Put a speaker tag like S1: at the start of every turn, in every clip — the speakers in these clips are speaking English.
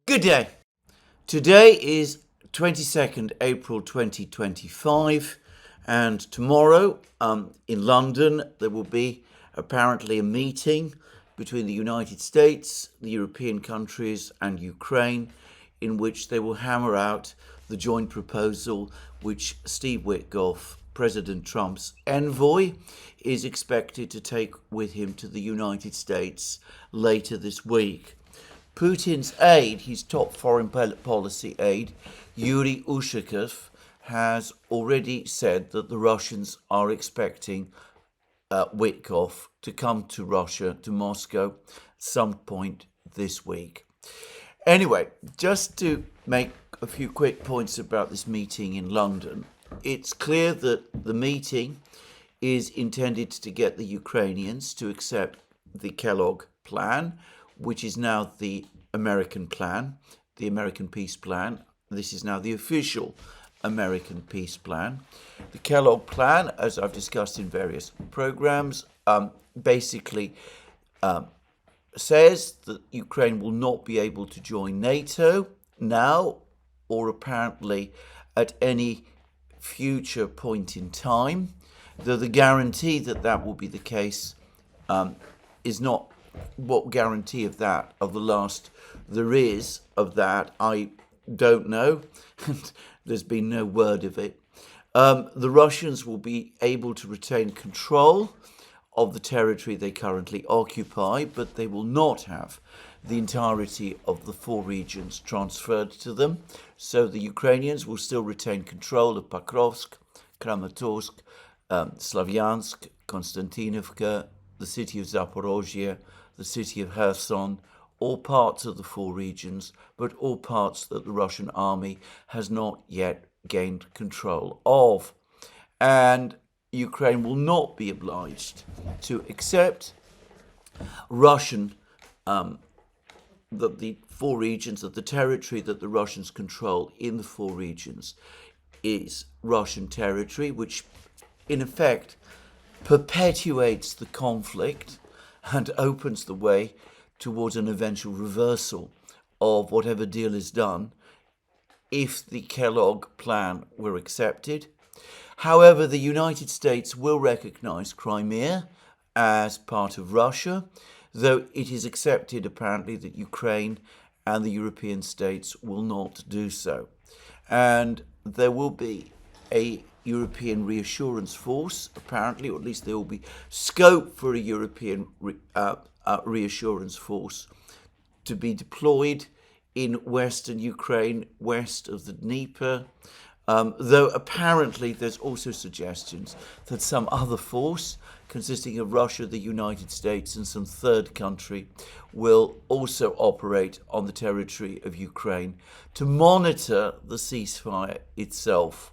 S1: Good day. Today is 22nd April 2025, and tomorrow in London there will be apparently a meeting between the United States, the European countries and Ukraine, in which they will hammer out the joint proposal which Steve Witkoff, President Trump's envoy, is expected to take with him to the United States later this week. Putin's aide, his top foreign policy aide, Yuri Ushakov, has already said that the Russians are expecting Witkoff to come to Russia, to Moscow, some point this week. Anyway, just to make a few quick points about this meeting in London, it's clear that the meeting is intended to get the Ukrainians to accept the Kellogg plan, which is now the American plan, the American peace plan. This is now the official American peace plan. The Kellogg plan, as I've discussed in various programs, basically says that Ukraine will not be able to join NATO now or apparently at any future point in time, though the guarantee that that will be the case is not what guarantee of that, of the last there is of that, I don't know. There's been no word of it. The Russians will be able to retain control of the territory they currently occupy, but they will not have the entirety of the four regions transferred to them. So the Ukrainians will still retain control of Pokrovsk, Kramatorsk, Slavyansk, Konstantinovka, the city of Zaporozhye, the city of Kherson, all parts of the four regions, but all parts that the Russian army has not yet gained control of. And Ukraine will not be obliged to accept Russian, that the four regions, that the territory that the Russians control in the four regions is Russian territory, which in effect perpetuates the conflict and opens the way towards an eventual reversal of whatever deal is done if the Kellogg plan were accepted. However, the United States will recognize Crimea as part of Russia, though it is accepted apparently that Ukraine and the European states will not do so. And there will be a European reassurance force, apparently, or at least there will be scope for a European reassurance force to be deployed in western Ukraine, west of the Dnieper, though apparently there's also suggestions that some other force consisting of Russia, the United States and some third country will also operate on the territory of Ukraine to monitor the ceasefire itself.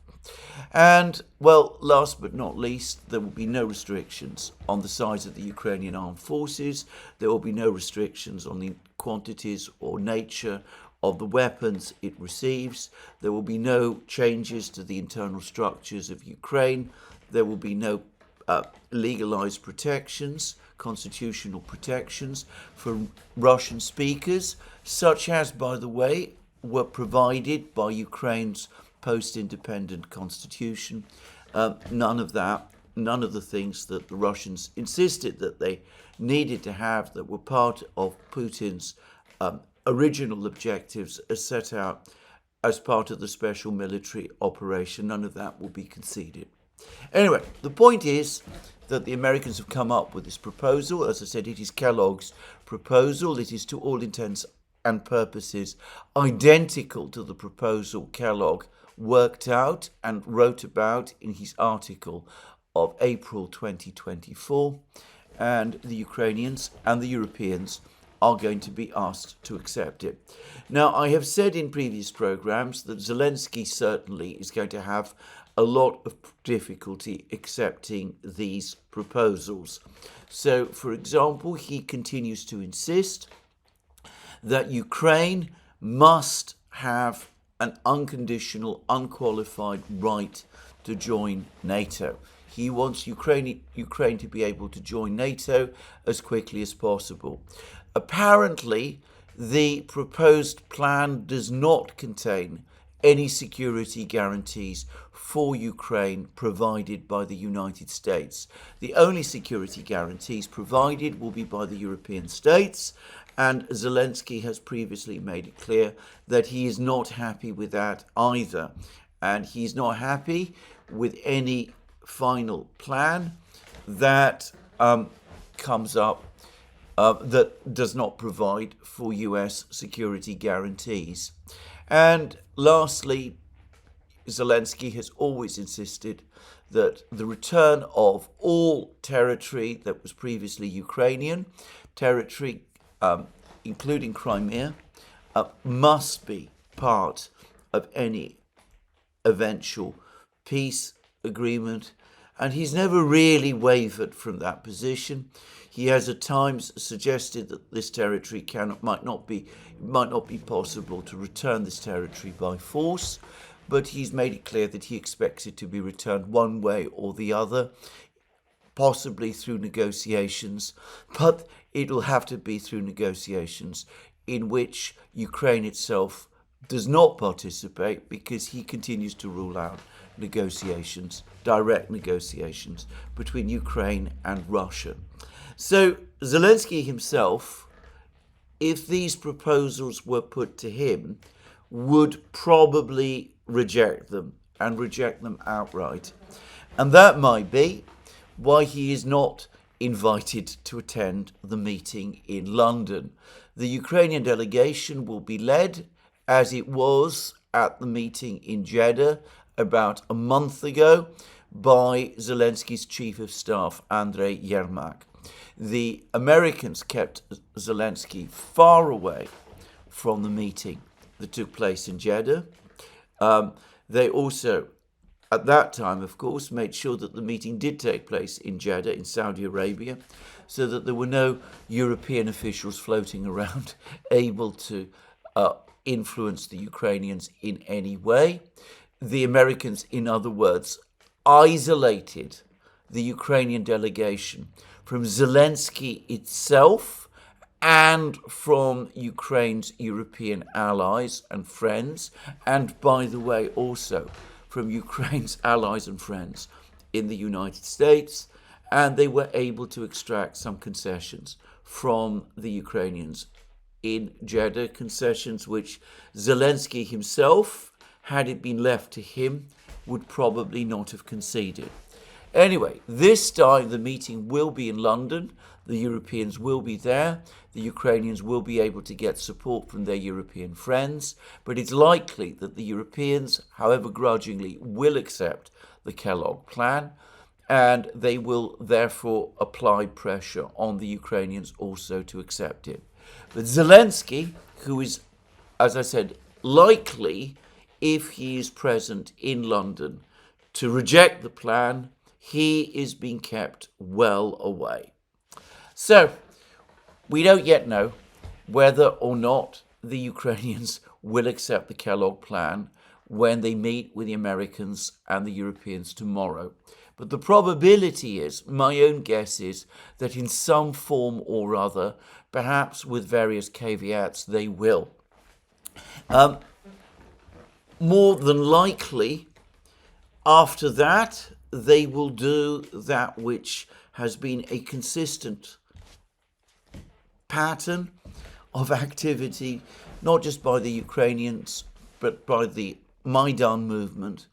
S1: And, well, last but not least, there will be no restrictions on the size of the Ukrainian armed forces. There will be no restrictions on the quantities or nature of the weapons it receives. There will be no changes to the internal structures of Ukraine. There will be no legalized protections, constitutional protections for Russian speakers, such as, by the way, were provided by Ukraine's post-independent constitution. None of that, none of the things that the Russians insisted that they needed to have that were part of Putin's original objectives as set out as part of the special military operation, none of that will be conceded. Anyway, the point is that the Americans have come up with this proposal. As I said, it is Kellogg's proposal. It is to all intents and purposes identical to the proposal Kellogg worked out and wrote about in his article of April 2024, and the Ukrainians and the Europeans are going to be asked to accept it. Now, I have said in previous programs that Zelensky certainly is going to have a lot of difficulty accepting these proposals. So, for example, he continues to insist that Ukraine must have an unconditional, unqualified right to join NATO. He wants Ukraine to be able to join NATO as quickly as possible. Apparently, the proposed plan does not contain any security guarantees for Ukraine provided by the United States. The only security guarantees provided will be by the European states, and Zelensky has previously made it clear that he is not happy with that either. And he's not happy with any final plan that comes up that does not provide for US security guarantees. And lastly, Zelensky has always insisted that the return of all territory that was previously Ukrainian territory, including Crimea, must be part of any eventual peace agreement. And he's never really wavered from that position. He has at times suggested that this territory might not be possible to return this territory by force, but he's made it clear that he expects it to be returned one way or the other, possibly through negotiations, but it'll have to be through negotiations in which Ukraine itself does not participate, because he continues to rule out negotiations, direct negotiations between Ukraine and Russia. So Zelensky himself, if these proposals were put to him, would probably reject them, and reject them outright. And that might be why he is not invited to attend the meeting in London. The Ukrainian delegation will be led, as it was at the meeting in Jeddah about a month ago, by Zelensky's chief of staff, Andrei Yermak. The Americans kept Zelensky far away from the meeting that took place in Jeddah. They also, at that time, of course, made sure that the meeting did take place in Jeddah, in Saudi Arabia, so that there were no European officials floating around able to influence the Ukrainians in any way. The Americans, in other words, isolated the Ukrainian delegation from Zelensky itself and from Ukraine's European allies and friends, and, by the way, also from Ukraine's allies and friends in the United States, and they were able to extract some concessions from the Ukrainians in Jeddah, concessions which Zelensky himself, had it been left to him, would probably not have conceded. Anyway, this time the meeting will be in London. The Europeans will be there. The Ukrainians will be able to get support from their European friends. But it's likely that the Europeans, however grudgingly, will accept the Kellogg plan, and they will therefore apply pressure on the Ukrainians also to accept it. But Zelensky, who is, as I said, likely, if he is present in London, to reject the plan, he is being kept well away. So, we don't yet know whether or not the Ukrainians will accept the Kellogg plan when they meet with the Americans and the Europeans tomorrow. But the probability is, my own guess is, that in some form or other, perhaps with various caveats, they will. More than likely, after that, they will do that which has been a consistent pattern of activity, not just by the Ukrainians, but by the Maidan movement.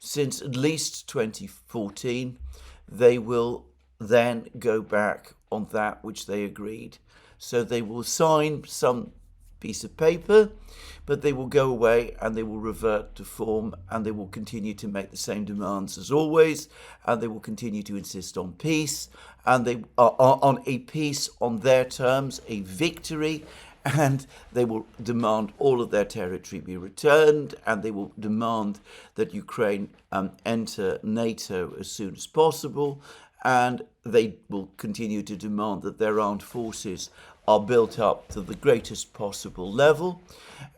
S1: Since at least 2014, they will then go back on that which they agreed. So they will sign some piece of paper, but they will go away and they will revert to form, and they will continue to make the same demands as always, and they will continue to insist on peace, and they are on a peace on their terms, a victory, and they will demand all of their territory be returned, and they will demand that Ukraine enter NATO as soon as possible, and they will continue to demand that their armed forces are built up to the greatest possible level,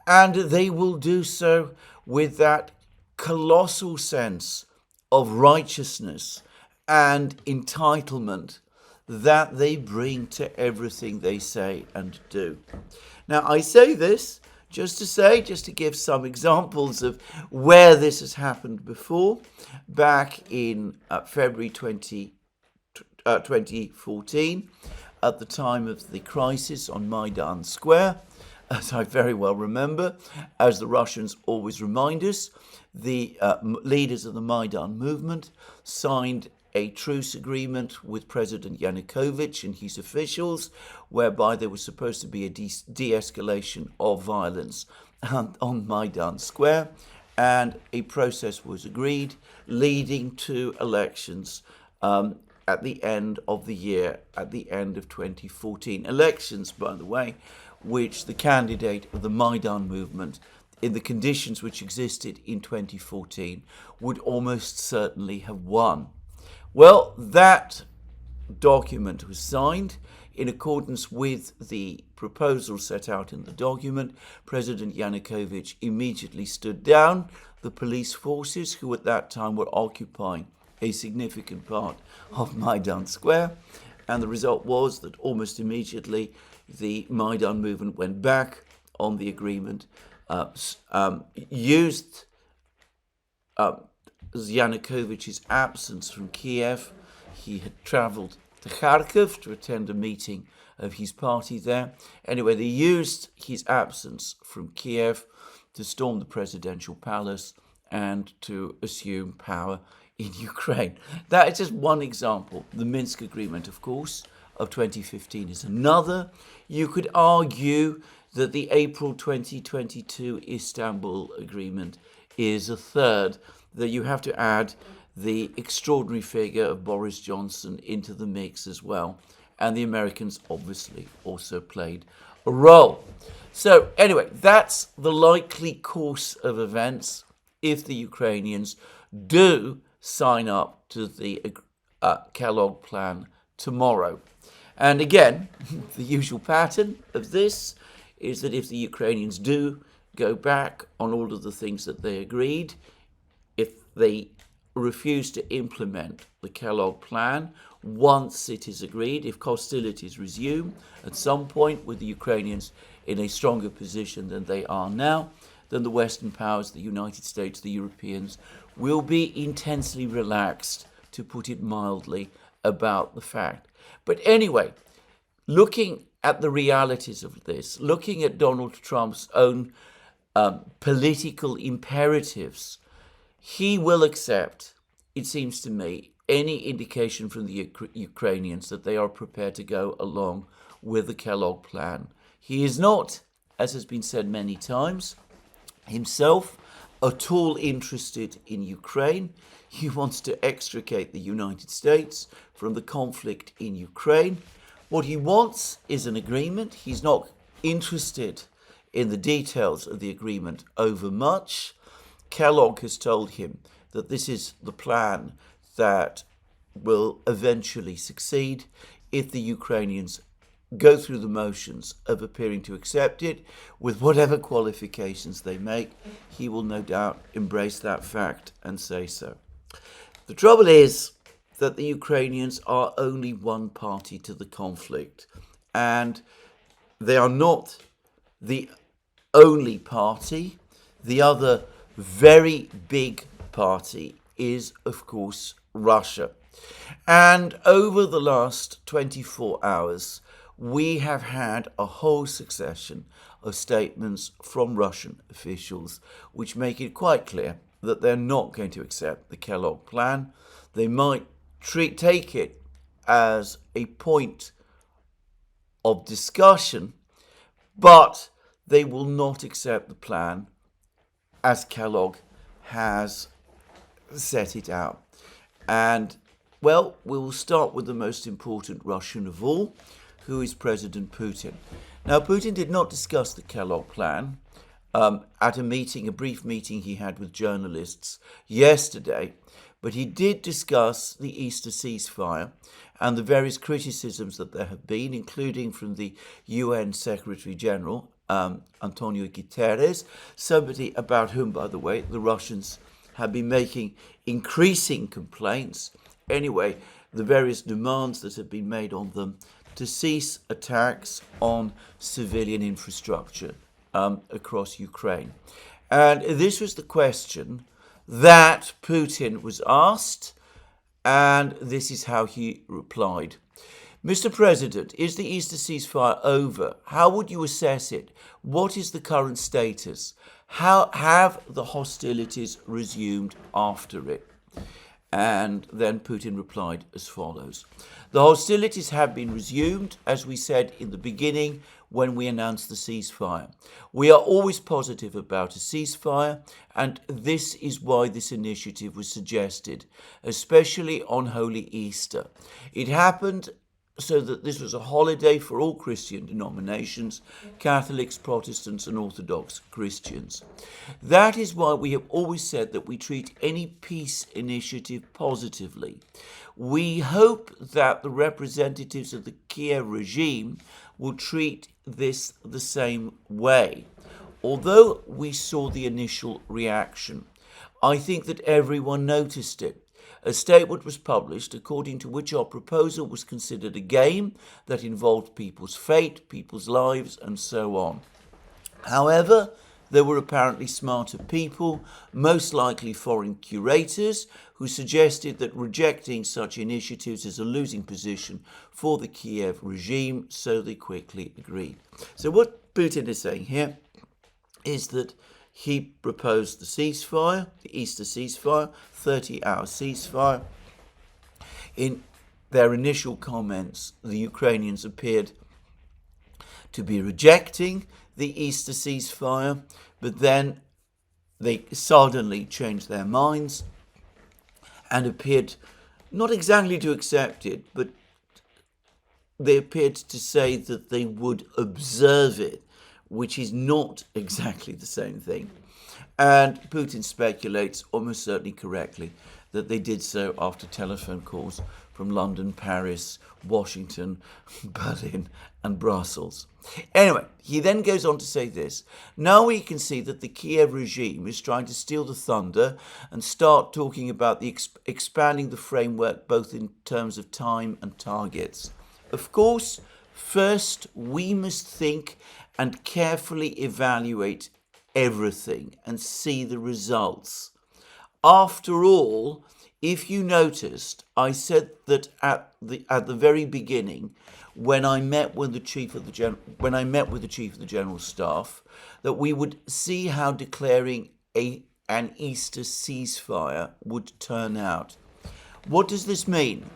S1: and they will do so with that colossal sense of righteousness and entitlement that they bring to everything they say and do. Now, I say this just to give some examples of where this has happened before. Back in February 2014, at the time of the crisis on Maidan Square, as I very well remember, as the Russians always remind us, the leaders of the Maidan movement signed a truce agreement with President Yanukovych and his officials, whereby there was supposed to be a de-escalation of violence on Maidan Square, and a process was agreed leading to elections at the end of the year, at the end of 2014. Elections, by the way, which the candidate of the Maidan movement, in the conditions which existed in 2014, would almost certainly have won. Well, that document was signed in accordance with the proposal set out in the document. President Yanukovych immediately stood down the police forces, who at that time were occupying a significant part of Maidan Square, and the result was that almost immediately the Maidan movement went back on the agreement, used Yanukovych's absence from Kiev. He had travelled to Kharkiv to attend a meeting of his party there. Anyway, they used his absence from Kiev to storm the presidential palace and to assume power in Ukraine. That is just one example. The Minsk Agreement, of course, of 2015 is another. You could argue that the April 2022 Istanbul Agreement is a third, that you have to add the extraordinary figure of Boris Johnson into the mix as well. And the Americans obviously also played a role. So anyway, that's the likely course of events if the Ukrainians do sign up to the Kellogg plan tomorrow. And again, the usual pattern of this is that if the Ukrainians do go back on all of the things that they agreed, if they refuse to implement the Kellogg plan once it is agreed, if hostilities resume at some point with the Ukrainians in a stronger position than they are now, then the Western powers, the United States, the Europeans, will be intensely relaxed, to put it mildly, about the fact. But anyway, looking at the realities of this, looking at Donald Trump's own political imperatives, he will accept, it seems to me, any indication from the Ukrainians that they are prepared to go along with the Kellogg plan. He is not, as has been said many times, himself at all interested in Ukraine. He wants to extricate the United States from the conflict in Ukraine. What he wants is an agreement. He's not interested in the details of the agreement overmuch. Kellogg has told him that this is the plan that will eventually succeed if the Ukrainians go through the motions of appearing to accept it, with whatever qualifications they make. He will no doubt embrace that fact and say so. The trouble is that the Ukrainians are only one party to the conflict, and they are not the only party. The other very big party is, of course, Russia. And over the last 24 hours, we have had a whole succession of statements from Russian officials which make it quite clear that they're not going to accept the Kellogg plan. They might take it as a point of discussion, but they will not accept the plan as Kellogg has set it out. And, well, we will start with the most important Russian of all, who is President Putin. Now, Putin did not discuss the Kellogg plan at a brief meeting he had with journalists yesterday, but he did discuss the Easter ceasefire and the various criticisms that there have been, including from the UN Secretary General, Antonio Guterres, somebody about whom, by the way, the Russians have been making increasing complaints. Anyway, the various demands that have been made on them to cease attacks on civilian infrastructure across Ukraine. And this was the question that Putin was asked, and this is how he replied. Mr. President, is the Easter ceasefire over? How would you assess it? What is the current status? How have the hostilities resumed after it? And then Putin replied as follows. The hostilities have been resumed, as we said in the beginning when we announced the ceasefire. We are always positive about a ceasefire, and this is why this initiative was suggested, especially on Holy Easter. It happened so that this was a holiday for all Christian denominations, Catholics, Protestants and Orthodox Christians. That is why we have always said that we treat any peace initiative positively. We hope that the representatives of the Kiev regime will treat this the same way. Although we saw the initial reaction, I think that everyone noticed it. A statement was published according to which our proposal was considered a game that involved people's fate, people's lives, and so on. However, there were apparently smarter people, most likely foreign curators, who suggested that rejecting such initiatives is a losing position for the Kiev regime, so they quickly agreed. So what Putin is saying here is that he proposed the ceasefire, the Easter ceasefire, 30-hour ceasefire. In their initial comments, the Ukrainians appeared to be rejecting the Easter ceasefire, but then they suddenly changed their minds and appeared not exactly to accept it, but they appeared to say that they would observe it, which is not exactly the same thing. And Putin speculates, almost certainly correctly, that they did so after telephone calls from London, Paris, Washington, Berlin, and Brussels. Anyway, he then goes on to say this. Now we can see that the Kiev regime is trying to steal the thunder and start talking about the expanding the framework both in terms of time and targets. Of course, first we must think and carefully evaluate everything and see the results. After all, if you noticed, I said that at the very beginning, when I met with the chief of the general staff, that we would see how declaring an Easter ceasefire would turn out. What does this mean?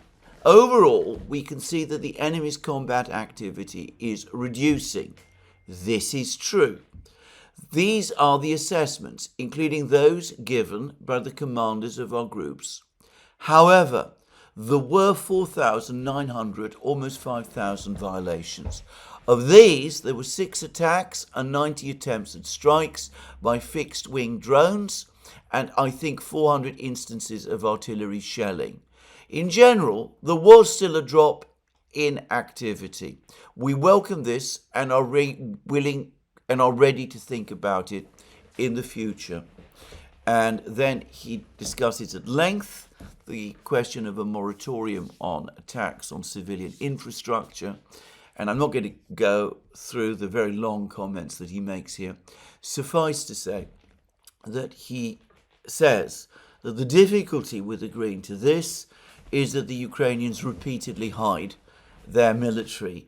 S1: Overall, we can see that the enemy's combat activity is reducing. This is true. These are the assessments, including those given by the commanders of our groups. However, there were 4,900, almost 5,000 violations. Of these, there were 6 attacks and 90 attempts at strikes by fixed-wing drones, and I think 400 instances of artillery shelling. In general, there was still a drop in activity. We welcome this and are willing and are ready to think about it in the future. And then he discusses at length the question of a moratorium on attacks on civilian infrastructure. And I'm not going to go through the very long comments that he makes here. Suffice to say that he says that the difficulty with agreeing to this is that the Ukrainians repeatedly hide their military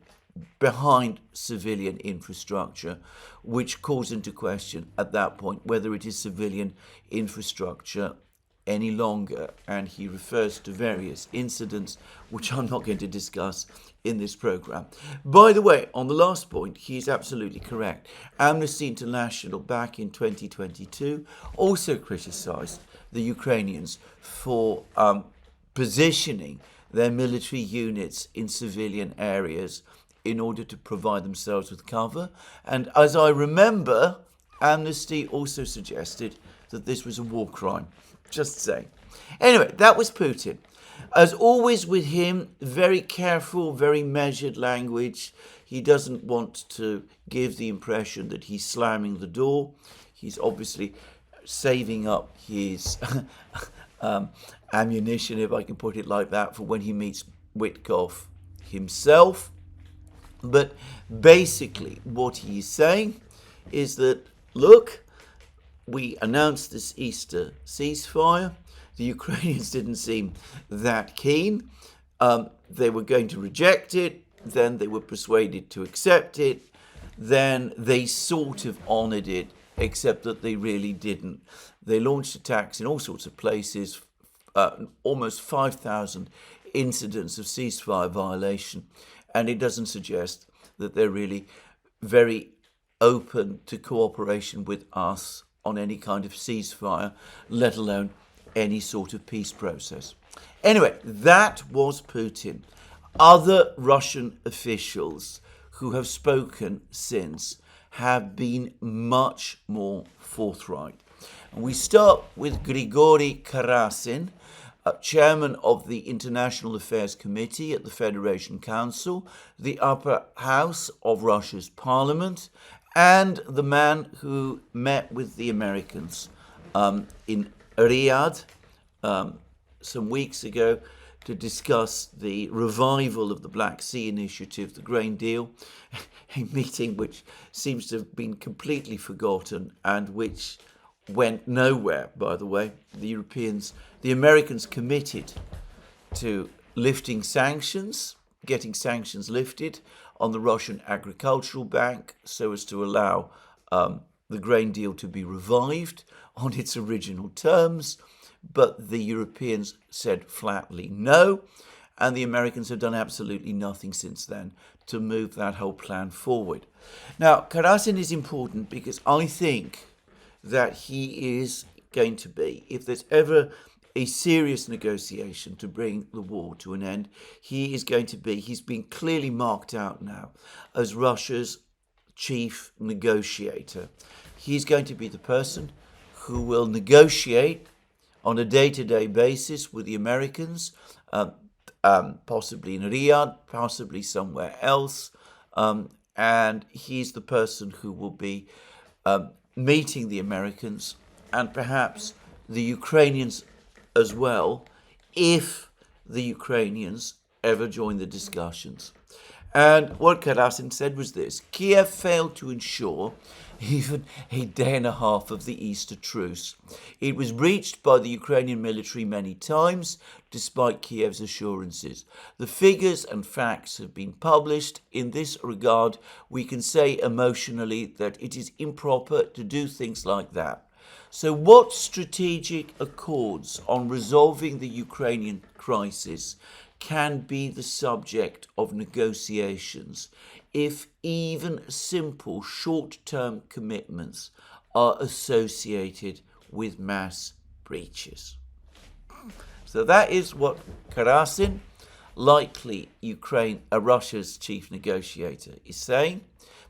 S1: behind civilian infrastructure, which calls into question at that point whether it is civilian infrastructure any longer. And he refers to various incidents, which I'm not going to discuss in this program. By the way, on the last point, he's absolutely correct. Amnesty International back in 2022 also criticized the Ukrainians for positioning their military units in civilian areas in order to provide themselves with cover. And as I remember, Amnesty also suggested that this was a war crime. Just saying. Anyway, that was Putin. As always with him, very careful, very measured language. He doesn't want to give the impression that he's slamming the door. He's obviously saving up his ammunition, if I can put it like that, for when he meets Witkoff himself. But basically, what he's saying is that, look, we announced this Easter ceasefire. The Ukrainians didn't seem that keen. They were going to reject it. Then they were persuaded to accept it. Then they sort of honoured it, except that they really didn't. They launched attacks in all sorts of places, almost 5,000 incidents of ceasefire violation, and it doesn't suggest that they're really very open to cooperation with us on any kind of ceasefire, let alone any sort of peace process. Anyway, that was Putin. Other Russian officials who have spoken since have been much more forthright. And we start with Grigory Karasin, chairman of the International Affairs Committee at the Federation Council, the upper house of Russia's parliament, and the man who met with the Americans in Riyadh some weeks ago to discuss the revival of the Black Sea Initiative, the grain deal, a meeting which seems to have been completely forgotten and which went nowhere, by the way. The Americans committed to lifting sanctions, getting sanctions lifted on the Russian Agricultural Bank so as to allow the grain deal to be revived on its original terms. But the Europeans said flatly no, and the Americans have done absolutely nothing since then to move that whole plan forward. Now, Karasin is important because I think that he is going to be, if there's ever a serious negotiation to bring the war to an end, he's been clearly marked out now as Russia's chief negotiator. He's going to be the person who will negotiate on a day-to-day basis with the Americans, possibly in Riyadh, possibly somewhere else, and he's the person who will be meeting the Americans and perhaps the Ukrainians as well, if the Ukrainians ever join the discussions. And what Karasin said was this: Kiev failed to ensure even a day and a half of the Easter truce. It was breached by the Ukrainian military many times, despite Kiev's assurances. The figures and facts have been published. In this regard, we can say emotionally that it is improper to do things like that. So what strategic accords on resolving the Ukrainian crisis can be the subject of negotiations if even simple short-term commitments are associated with mass breaches? So that is what Karasin, likely Russia's chief negotiator, is saying.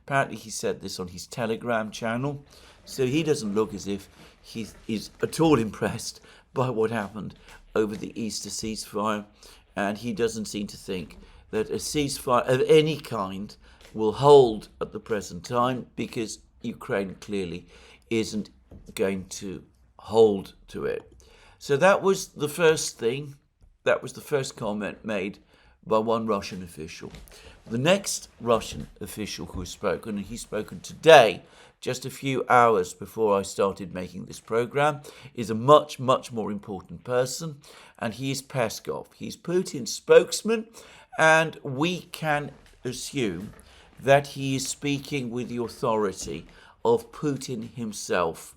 S1: Apparently he said this on his Telegram channel, so he doesn't look as if he is at all impressed by what happened over the Easter ceasefire, and he doesn't seem to think that a ceasefire of any kind will hold at the present time, because Ukraine clearly isn't going to hold to it. So that was the first thing. That was the first comment made by one Russian official. The next Russian official who has spoken, and he's spoken today, just a few hours before I started making this program, is a much, much more important person, and he is Peskov. He's Putin's spokesman, and we can assume that he is speaking with the authority of Putin himself.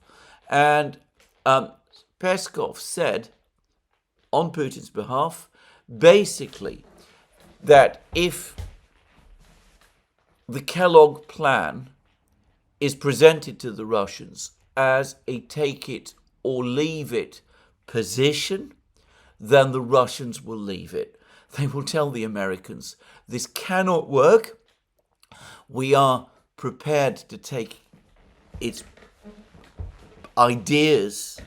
S1: And Peskov said, on Putin's behalf, basically that if the Kellogg plan is presented to the Russians as a take-it-or-leave-it position, then the Russians will leave it. They will tell the Americans, this cannot work. We are prepared to take its ideas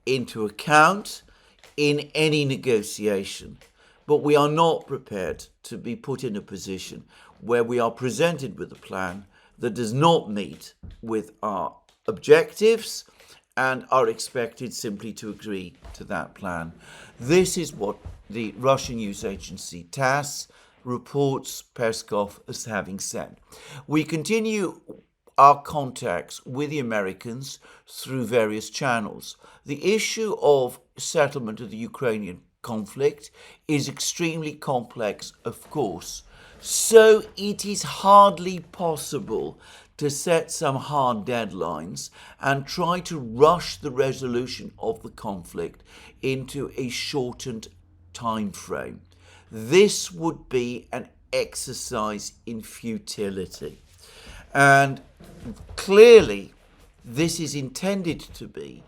S1: into account in any negotiation, but we are not prepared to be put in a position where we are presented with a plan that does not meet with our objectives and are expected simply to agree to that plan. This is what the Russian news agency TASS reports Peskov as having said. We continue our contacts with the Americans through various channels. The issue of settlement of the Ukrainian conflict is extremely complex, of course, so it is hardly possible to set some hard deadlines and try to rush the resolution of the conflict into a shortened time frame. This would be an exercise in futility. And clearly, this is intended to be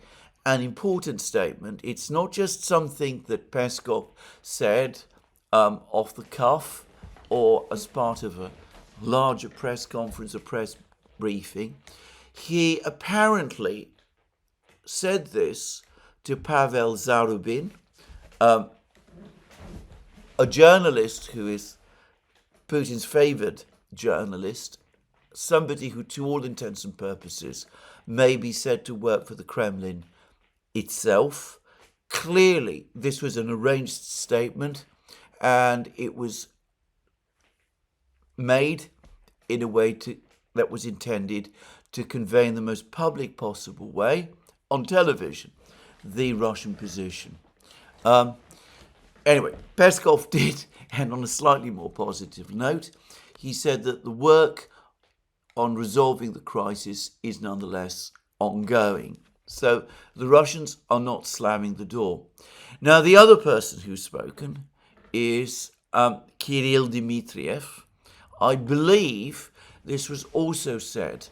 S1: an important statement. It's not just something that Peskov said off the cuff or as part of a larger press conference, a press briefing. He apparently said this to Pavel Zarubin, a journalist who is Putin's favored journalist, somebody who, to all intents and purposes, may be said to work for the Kremlin itself. Clearly, this was an arranged statement, and it was made in a way that was intended to convey in the most public possible way on television the Russian position. Anyway, Peskov did, and on a slightly more positive note, he said that the work on resolving the crisis is nonetheless ongoing. So the Russians are not slamming the door. Now, the other person who's spoken is Kirill Dmitriev. I believe this was also said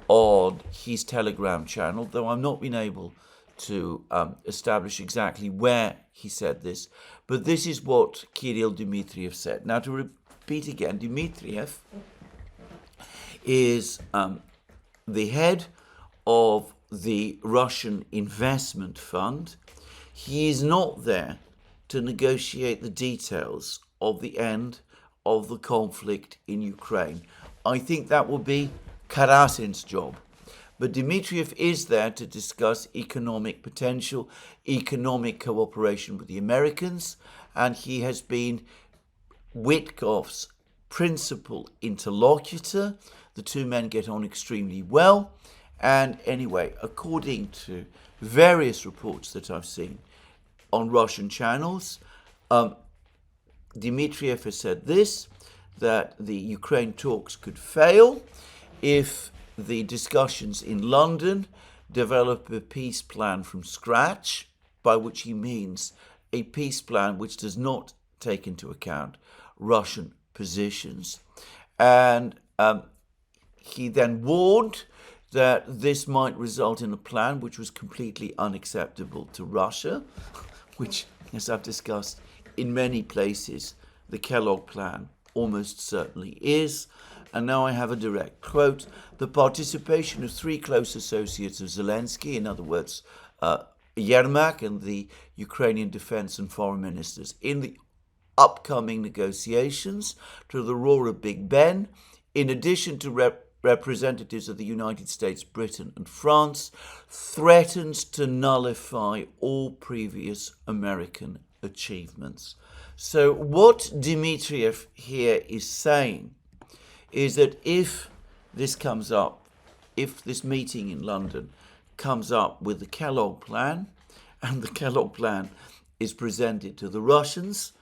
S1: on his Telegram channel, though I've not been able to establish exactly where he said this, but this is what Kirill Dmitriev said. Now, to repeat again, Dmitriev is the head of the Russian Investment Fund. He is not there to negotiate the details of the end of the conflict in Ukraine. I think that will be Karasin's job. But Dmitriev is there to discuss economic potential, economic cooperation with the Americans, and he has been Witkoff's principal interlocutor. The two men get on extremely well. And anyway, according to various reports that I've seen on Russian channels, Dmitriev has said this, that the Ukraine talks could fail if the discussions in London develop a peace plan from scratch, by which he means a peace plan which does not take into account Russian positions. And he then warned that this might result in a plan which was completely unacceptable to Russia, which, as I've discussed in many places, the Kellogg plan almost certainly is. And now I have a direct quote: the participation of three close associates of Zelensky, in other words, Yermak and the Ukrainian defense and foreign ministers, in the upcoming negotiations to the roar of Big Ben, in addition to representatives of the United States, Britain and France, threatens to nullify all previous American achievements. So what Dmitriev here is saying is that if this comes up, if this meeting in London comes up with the Kellogg plan, and the Kellogg plan is presented to the Russians,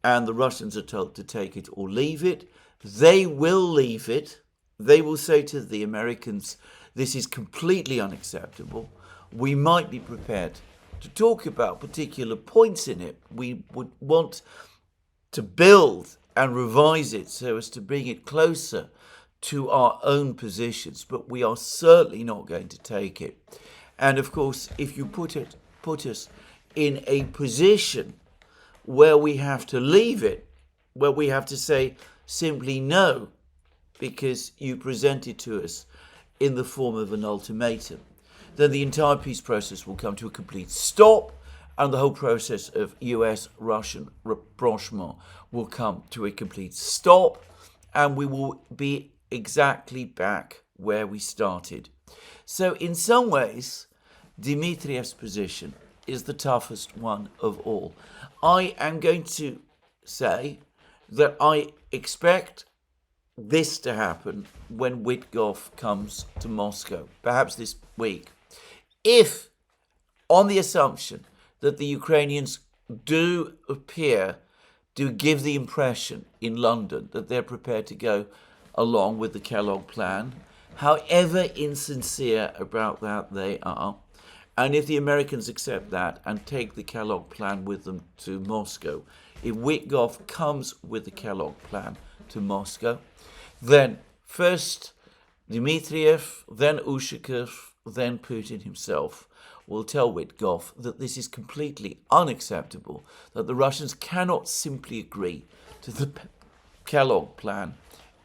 S1: and the Russians are told to take it or leave it, they will leave it. They will say to the Americans, this is completely unacceptable. We might be prepared to talk about particular points in it. We would want to build and revise it so as to bring it closer to our own positions, but we are certainly not going to take it. And of course, if you put us in a position where we have to leave it, where we have to say simply no, because you present it to us in the form of an ultimatum, then the entire peace process will come to a complete stop, and the whole process of US-Russian rapprochement will come to a complete stop, and we will be exactly back where we started. So in some ways, Dmitriev's position is the toughest one of all. I am going to say that I expect this to happen when Witkoff comes to Moscow, perhaps this week. If, on the assumption that the Ukrainians do appear to give the impression in London that they're prepared to go along with the Kellogg plan, however insincere about that they are, and if the Americans accept that and take the Kellogg plan with them to Moscow, if Witkoff comes with the Kellogg plan to Moscow, then first Dmitriev, then Ushakov, then Putin himself will tell Witkoff that this is completely unacceptable, that the Russians cannot simply agree to the Kellogg plan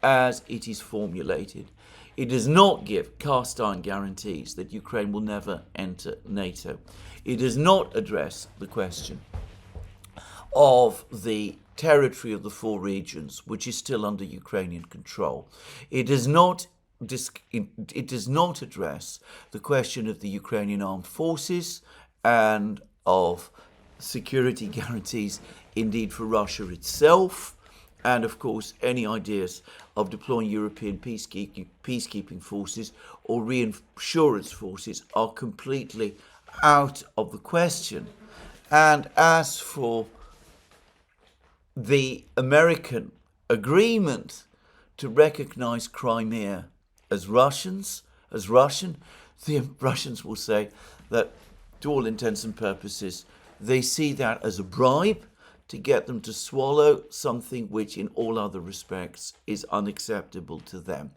S1: as it is formulated. It does not give cast-iron guarantees that Ukraine will never enter NATO. It does not address the question of the territory of the four regions, which is still under Ukrainian control. It does not address the question of the Ukrainian armed forces and of security guarantees, indeed for Russia itself, and of course any ideas of deploying European peacekeeping forces or reassurance forces are completely out of the question. And as for the American agreement to recognize Crimea as Russian, the Russians will say that, to all intents and purposes, they see that as a bribe to get them to swallow something which in all other respects is unacceptable to them.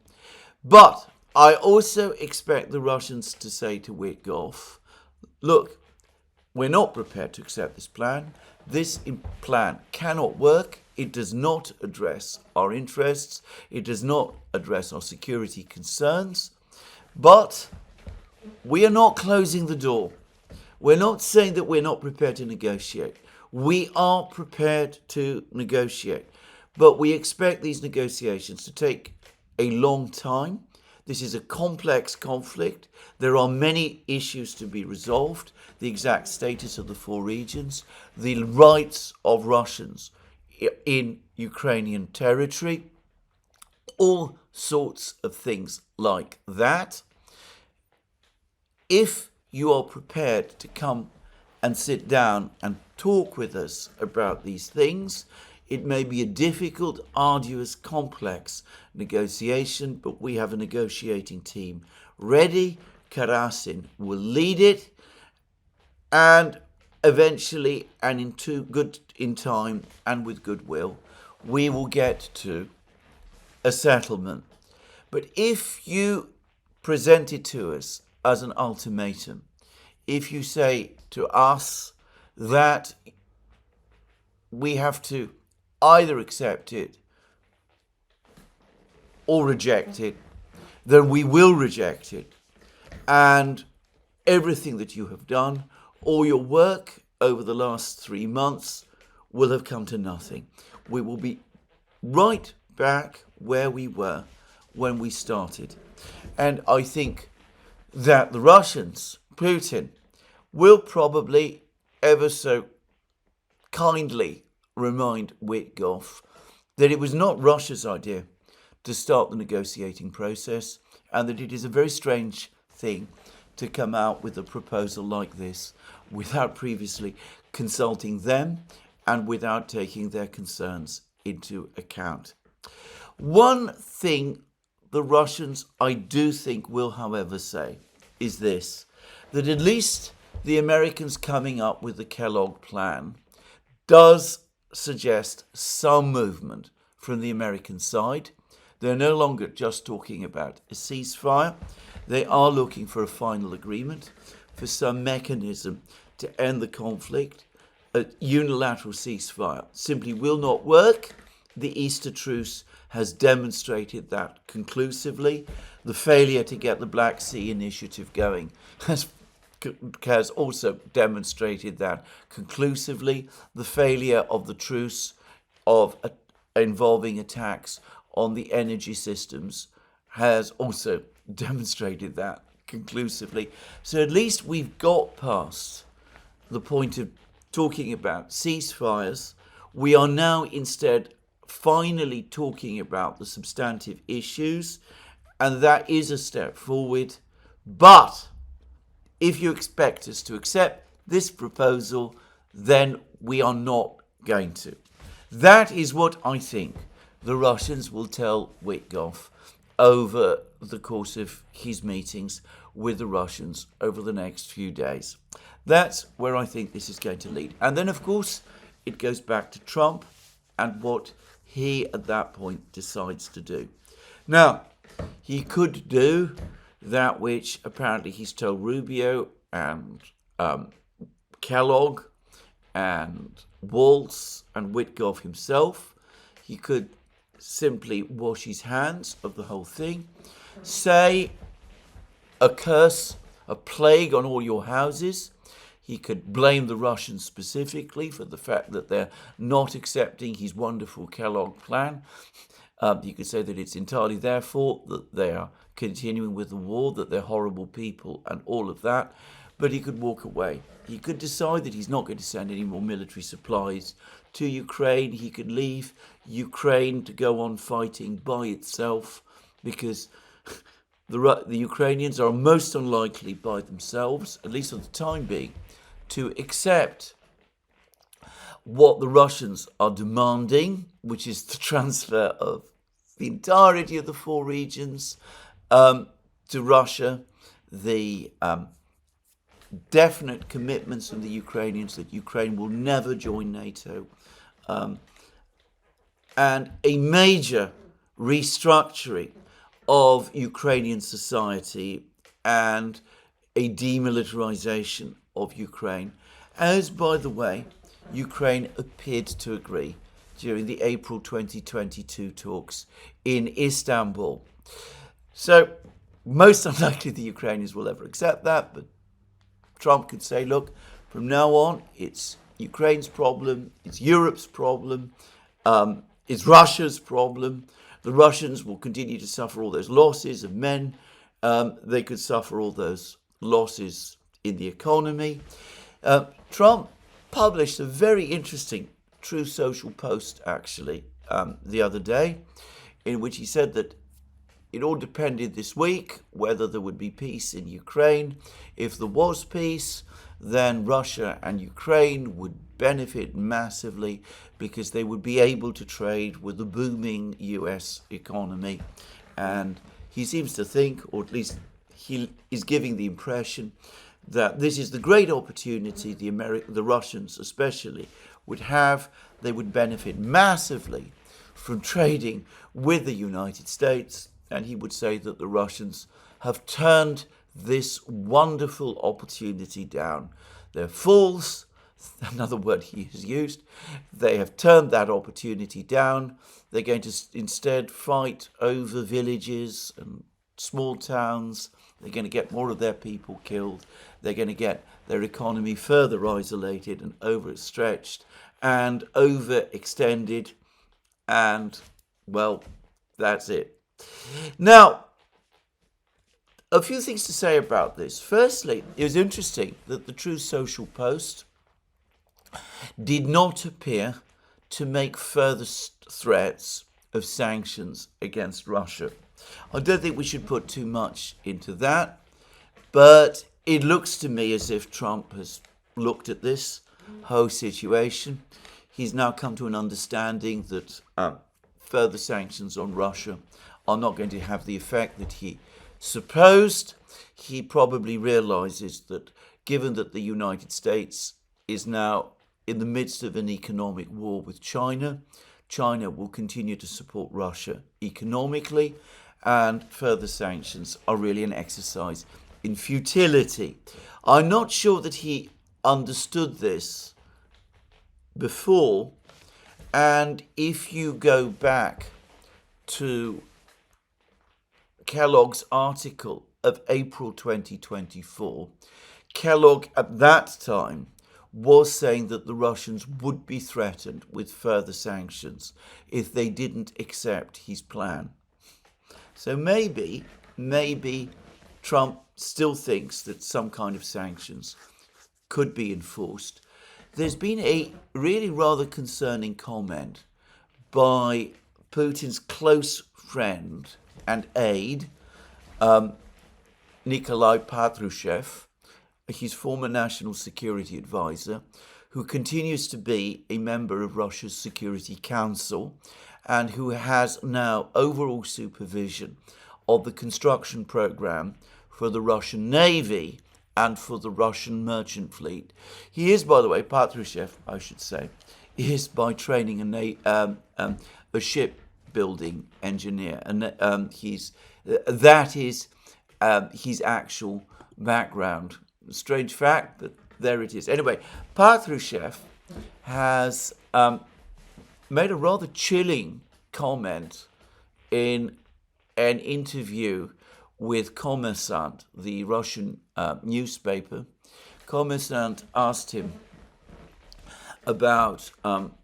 S1: But I also expect the Russians to say to Witkoff, look, we're not prepared to accept this plan. This plan cannot work. It does not address our interests. It does not address our security concerns. But we are not closing the door. We're not saying that we're not prepared to negotiate. We are prepared to negotiate. But we expect these negotiations to take a long time. This is a complex conflict. There are many issues to be resolved. The exact status of the four regions, the rights of Russians in Ukrainian territory, all sorts of things like that. If you are prepared to come and sit down and talk with us about these things, it may be a difficult, arduous, complex negotiation, but we have a negotiating team ready. Karasin will lead it, and eventually, and in time and with goodwill, we will get to a settlement. But if you present it to us as an ultimatum, if you say to us that we have to either accept it or reject it, then we will reject it. And everything that you have done, all your work over the last 3 months, will have come to nothing. We will be right back where we were when we started. And I think that the Russians, Putin, will probably ever so kindly remind Witkoff that it was not Russia's idea to start the negotiating process, and that it is a very strange thing to come out with a proposal like this without previously consulting them and without taking their concerns into account. One thing the Russians, I do think, will, however, say is this, that at least the Americans coming up with the Kellogg plan does suggest some movement from the American side. They're no longer just talking about a ceasefire. They are looking for a final agreement, for some mechanism to end the conflict. A unilateral ceasefire simply will not work. The Easter truce has demonstrated that conclusively. The failure to get the Black Sea Initiative going has also demonstrated that conclusively. The failure of the truce involving attacks on the energy systems has also demonstrated that conclusively. So at least we've got past the point of talking about ceasefires. We are now instead finally talking about the substantive issues, and that is a step forward. But if you expect us to accept this proposal, then we are not going to. That is what I think the Russians will tell Witkoff over the course of his meetings with the Russians over the next few days. That's where I think this is going to lead. And then, of course, it goes back to Trump and what he, at that point, decides to do. Now, he could do that which apparently he's told Rubio and Kellogg and Waltz and Witkoff himself. He could simply wash his hands of the whole thing, say a curse, a plague on all your houses. He could blame the Russians specifically for the fact that they're not accepting his wonderful Kellogg plan. You could say that it's entirely their fault, that they are continuing with the war, that they're horrible people and all of that. But he could walk away. He could decide that he's not going to send any more military supplies to Ukraine. He could leave Ukraine to go on fighting by itself, because the Ukrainians are most unlikely by themselves, at least for the time being, to accept what the Russians are demanding, which is the transfer of the entirety of the 4 regions to Russia, the definite commitments from the Ukrainians that Ukraine will never join NATO, and a major restructuring of Ukrainian society and a demilitarization of Ukraine, as, by the way, Ukraine appeared to agree during the April 2022 talks in Istanbul. So, most unlikely the Ukrainians will ever accept that, but Trump could say, look, from now on, it's Ukraine's problem, it's Europe's problem, it's Russia's problem. The Russians will continue to suffer all those losses of men. They could suffer all those losses in the economy. Trump published a very interesting True Social post, actually, the other day, in which he said that it all depended this week whether there would be peace in Ukraine. If there was peace, then Russia and Ukraine would benefit massively because they would be able to trade with the booming US economy. And he seems to think, or at least he is giving the impression, that this is the great opportunity the Russians especially would have. They would benefit massively from trading with the United States. And he would say that the Russians have turned this wonderful opportunity down. They're fools, another word he has used. They have turned that opportunity down. They're going to instead fight over villages and small towns. They're going to get more of their people killed. They're going to get their economy further isolated and overstretched and overextended. And, well, that's it. Now, a few things to say about this. Firstly, it was interesting that the True Social post did not appear to make further threats of sanctions against Russia. I don't think we should put too much into that, but it looks to me as if Trump has looked at this whole situation. He's now come to an understanding that further sanctions on Russia are not going to have the effect that he supposed. He probably realizes that given that the United States is now in the midst of an economic war with China, China will continue to support Russia economically, and further sanctions are really an exercise in futility. I'm not sure that he understood this before, and if you go back to Kellogg's article of April 2024, Kellogg at that time was saying that the Russians would be threatened with further sanctions if they didn't accept his plan. So maybe Trump still thinks that some kind of sanctions could be enforced. There's been a really rather concerning comment by Putin's close friend and aide, Nikolai Patrushev, his former national security advisor, who continues to be a member of Russia's Security Council and who has now overall supervision of the construction program for the Russian Navy and for the Russian merchant fleet. He is, by the way, Patrushev, I should say, is by training a shipbuilding engineer, and he's that is his actual background. Strange fact, but there it is. Anyway, Patrushev has made a rather chilling comment in an interview with Kommersant, the Russian newspaper. Kommersant asked him about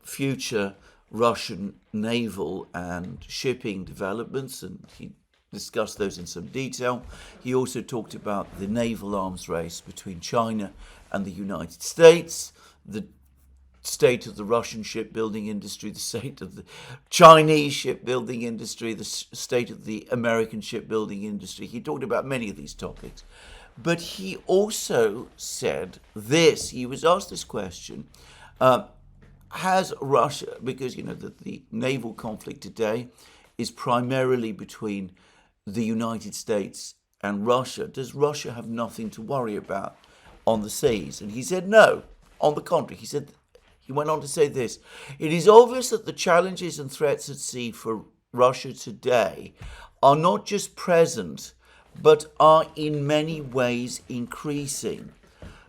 S1: future Russian naval and shipping developments, and he discussed those in some detail. He also talked about the naval arms race between China and the United States, the state of the Russian shipbuilding industry, the state of the Chinese shipbuilding industry, the state of the American shipbuilding industry. He talked about many of these topics. But he also said this, he was asked this question, has Russia, because you know that the naval conflict today is primarily between the United States and Russia, does Russia have nothing to worry about on the seas? And he said no, on the contrary. He went on to say this: it is obvious that the challenges and threats at sea for Russia today are not just present, but are in many ways increasing.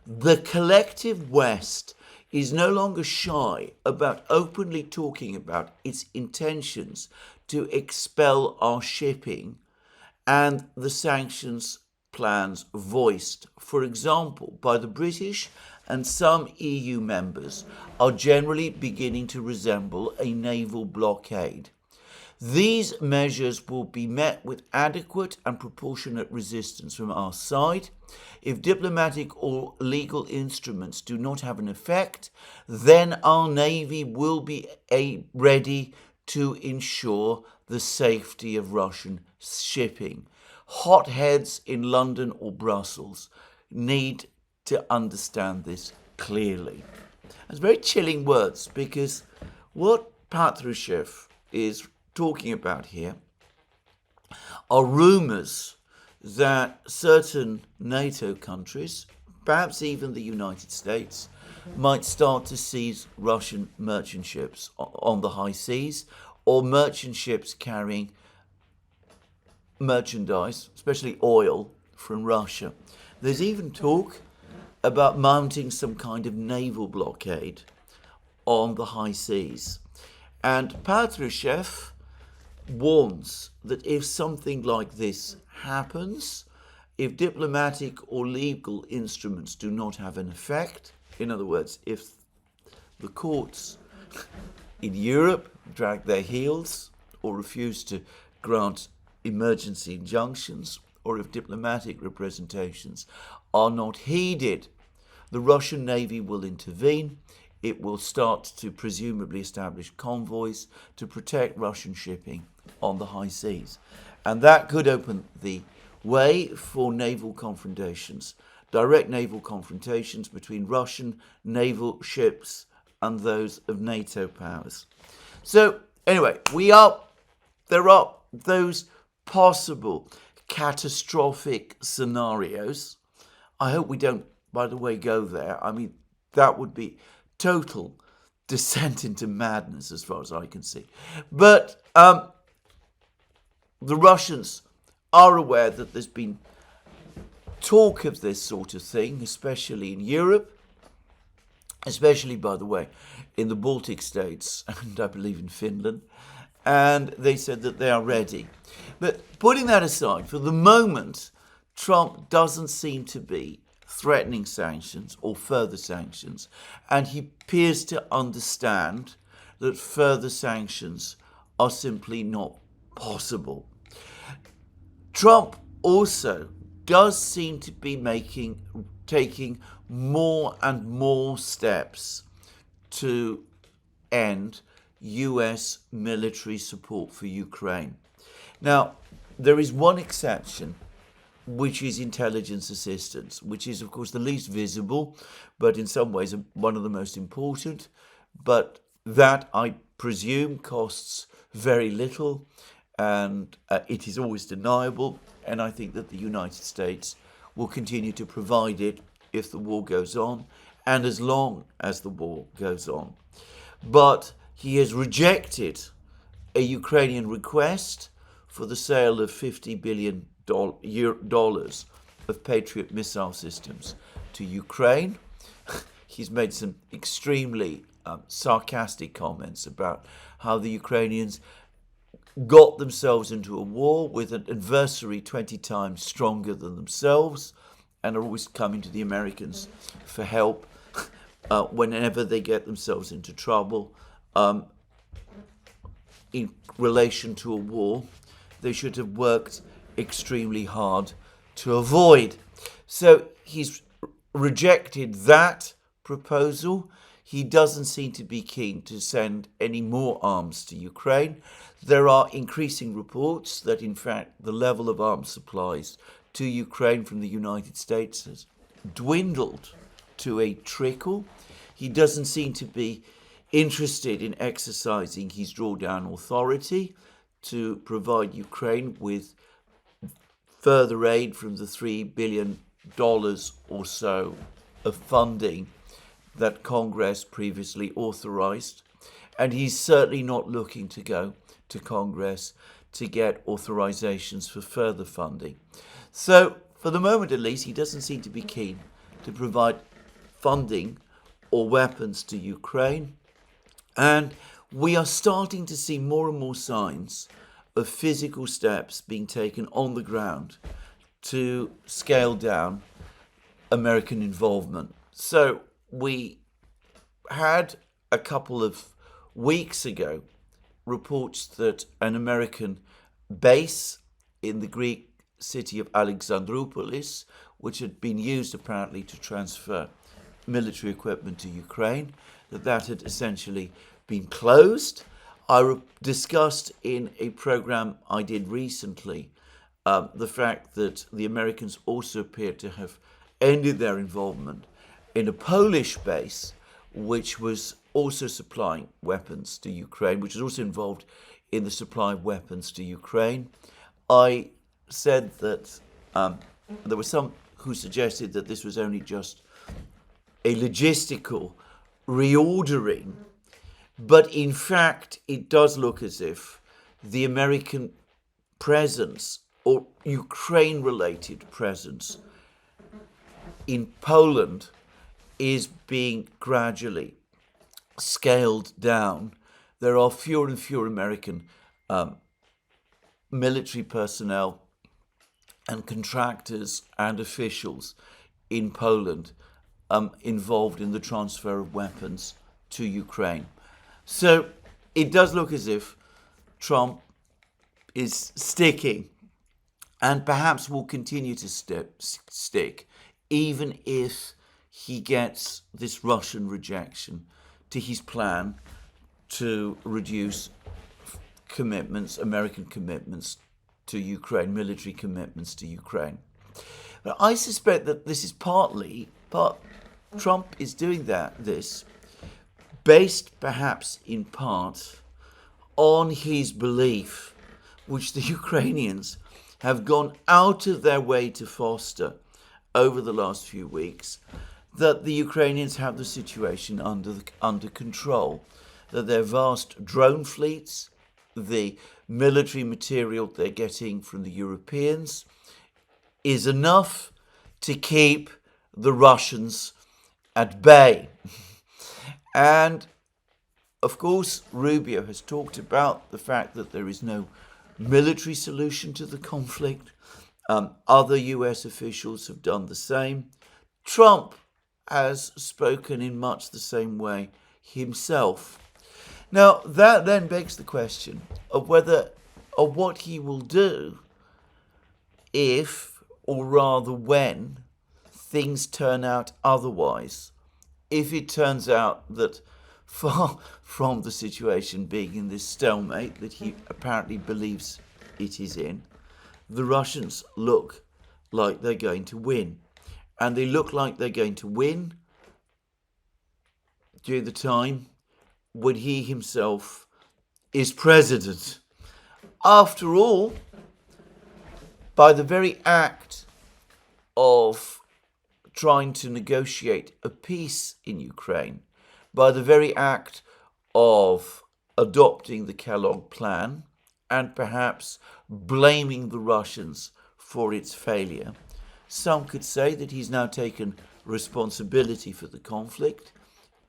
S1: The collective West is no longer shy about openly talking about its intentions to expel our shipping and the sanctions plans voiced, for example, by the British and some EU members, are generally beginning to resemble a naval blockade. These measures will be met with adequate and proportionate resistance from our side. If diplomatic or legal instruments do not have an effect, then our Navy will be ready to ensure the safety of Russian shipping. Hotheads in London or Brussels need to understand this clearly. It's very chilling words, because what Patrushev is talking about here are rumours that certain NATO countries, perhaps even the United States, might start to seize Russian merchant ships on the high seas, or merchant ships carrying merchandise, especially oil, from Russia. There's even talk about mounting some kind of naval blockade on the high seas. And Patrushev warns that if something like this happens, if diplomatic or legal instruments do not have an effect, in other words, if the courts in Europe drag their heels or refuse to grant emergency injunctions, or if diplomatic representations are not heeded, the Russian Navy will intervene. It will start to presumably establish convoys to protect Russian shipping on the high seas. And that could open the way for naval confrontations, direct naval confrontations between Russian naval ships and those of NATO powers. So anyway, there are those possible catastrophic scenarios. I hope we don't, by the way, go there. I mean, that would be total descent into madness as far as I can see. But the Russians are aware that there's been talk of this sort of thing, especially in Europe, especially, by the way, in the Baltic states and I believe in Finland. And they said that they are ready. But putting that aside, for the moment, Trump doesn't seem to be threatening sanctions or further sanctions, and he appears to understand that further sanctions are simply not possible. Trump also does seem to be taking more and more steps to end US military support for Ukraine. Now, there is one exception, which is intelligence assistance, which is, of course, the least visible, but in some ways one of the most important. But that, I presume, costs very little, and it is always deniable. And I think that the United States will continue to provide it if the war goes on, and as long as the war goes on. But he has rejected a Ukrainian request for the sale of $50 billion of Patriot missile systems to Ukraine. He's made some extremely sarcastic comments about how the Ukrainians got themselves into a war with an adversary 20 times stronger than themselves and are always coming to the Americans for help whenever they get themselves into trouble in relation to a war they should have worked extremely hard to avoid. So he's rejected that proposal. He doesn't seem to be keen to send any more arms to Ukraine. There are increasing reports that, in fact, the level of arms supplies to Ukraine from the United States has dwindled to a trickle. He doesn't seem to be interested in exercising his drawdown authority to provide Ukraine with further aid from the $3 billion or so of funding that Congress previously authorized. And he's certainly not looking to go to Congress to get authorizations for further funding. So, for the moment at least, he doesn't seem to be keen to provide funding or weapons to Ukraine. And we are starting to see more and more signs of physical steps being taken on the ground to scale down American involvement. So we had a couple of weeks ago reports that an American base in the Greek city of Alexandroupolis, which had been used apparently to transfer military equipment to Ukraine, that had essentially been closed. I discussed in a program I did recently the fact that the Americans also appear to have ended their involvement in a Polish base, which was also supplying weapons to Ukraine, which was also involved in the supply of weapons to Ukraine. I said that there were some who suggested that this was only just a logistical reordering, but in fact it does look as if the American presence or Ukraine-related presence in Poland is being gradually scaled down. There are fewer and fewer American military personnel and contractors and officials in Poland involved in the transfer of weapons to Ukraine. So it does look as if Trump is sticking and perhaps will continue to stick, even if he gets this Russian rejection to his plan to reduce commitments, American commitments to Ukraine, military commitments to Ukraine. But I suspect that this is Trump is doing this based perhaps in part on his belief, which the Ukrainians have gone out of their way to foster over the last few weeks, that the Ukrainians have the situation under control, that their vast drone fleets, the military material they're getting from the Europeans, is enough to keep the Russians at bay. And of course, Rubio has talked about the fact that there is no military solution to the conflict. Other US officials have done the same. Trump has spoken in much the same way himself. Now, that then begs the question of what he will do if, or rather when, things turn out otherwise. If it turns out that far from the situation being in this stalemate that he apparently believes it is in. The Russians look like they're going to win. And they look like they're going to win during the time when he himself is president. After all, by the very act of trying to negotiate a peace in Ukraine, by the very act of adopting the Kellogg plan and perhaps blaming the Russians for its failure, some could say that he's now taken responsibility for the conflict,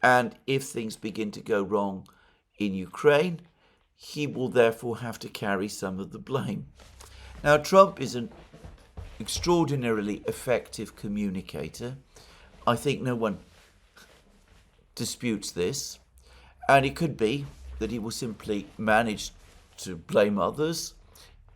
S1: and if things begin to go wrong in Ukraine, he will therefore have to carry some of the blame. Now, Trump is an extraordinarily effective communicator. I think no one disputes this, and it could be that he will simply manage to blame others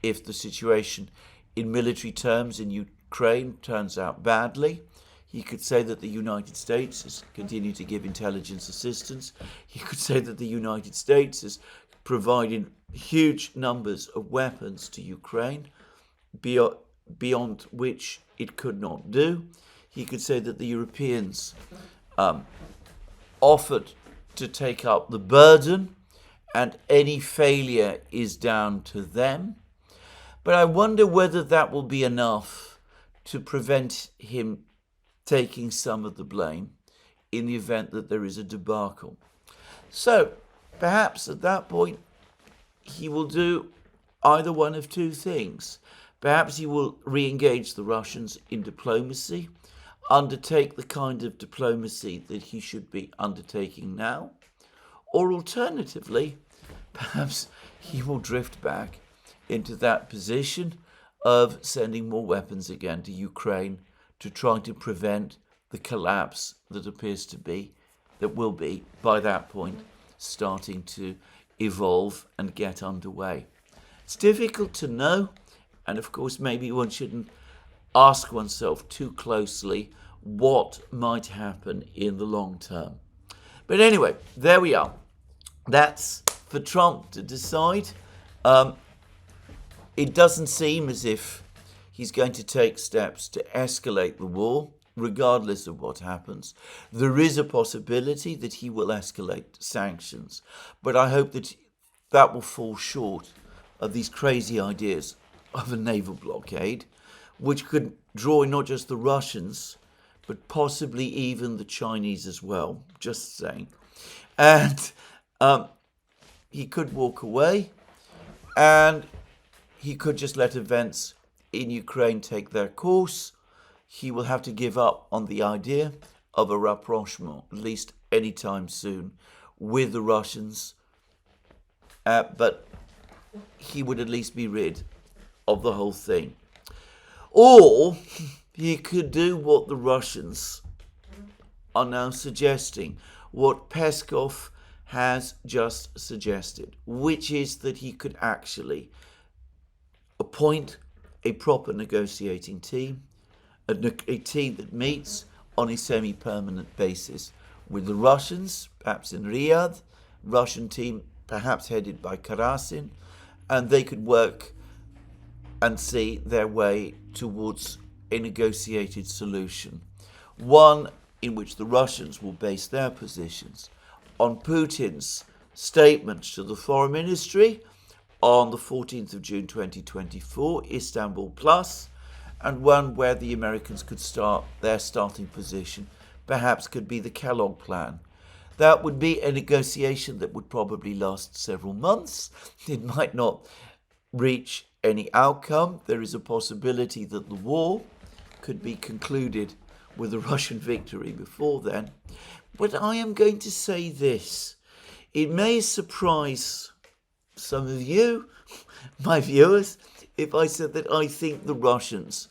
S1: if the situation in military terms in Ukraine turns out badly. He could say that the United States has continued to give intelligence assistance. He could say that the United States is providing huge numbers of weapons to Ukraine, beyond which it could not do. He could say that the Europeans offered to take up the burden and any failure is down to them. But I wonder whether that will be enough to prevent him taking some of the blame in the event that there is a debacle. So perhaps at that point he will do either one of two things. Perhaps he will re-engage the Russians in diplomacy, undertake the kind of diplomacy that he should be undertaking now, or alternatively, perhaps he will drift back into that position of sending more weapons again to Ukraine to try to prevent the collapse that appears to be, that will be, by that point, starting to evolve and get underway. It's difficult to know, and of course maybe one shouldn't ask oneself too closely what might happen in the long term. But anyway, there we are. That's for Trump to decide. It doesn't seem as if he's going to take steps to escalate the war, regardless of what happens. There is a possibility that he will escalate sanctions, but I hope that that will fall short of these crazy ideas of a naval blockade, which could draw in not just the Russians, but possibly even the Chinese as well, just saying. And he could walk away, and he could just let events in Ukraine take their course. He will have to give up on the idea of a rapprochement, at least anytime soon, with the Russians. But he would at least be rid of the whole thing. Or he could do what the Russians are now suggesting, what Peskov has just suggested, which is that he could actually appoint a proper negotiating team, a team that meets on a semi-permanent basis with the Russians, perhaps in Riyadh, Russian team perhaps headed by Karasin, and they could work and see their way towards a negotiated solution, one in which the Russians will base their positions on Putin's statement to the Foreign Ministry on the 14th of June 2024, Istanbul Plus, and one where the Americans could start their starting position, perhaps could be the Kellogg plan. That would be a negotiation that would probably last several months. It might not reach any outcome. There is a possibility that the war could be concluded with a Russian victory before then. But I am going to say this. It may surprise some of you, my viewers, if I said that I think the Russians,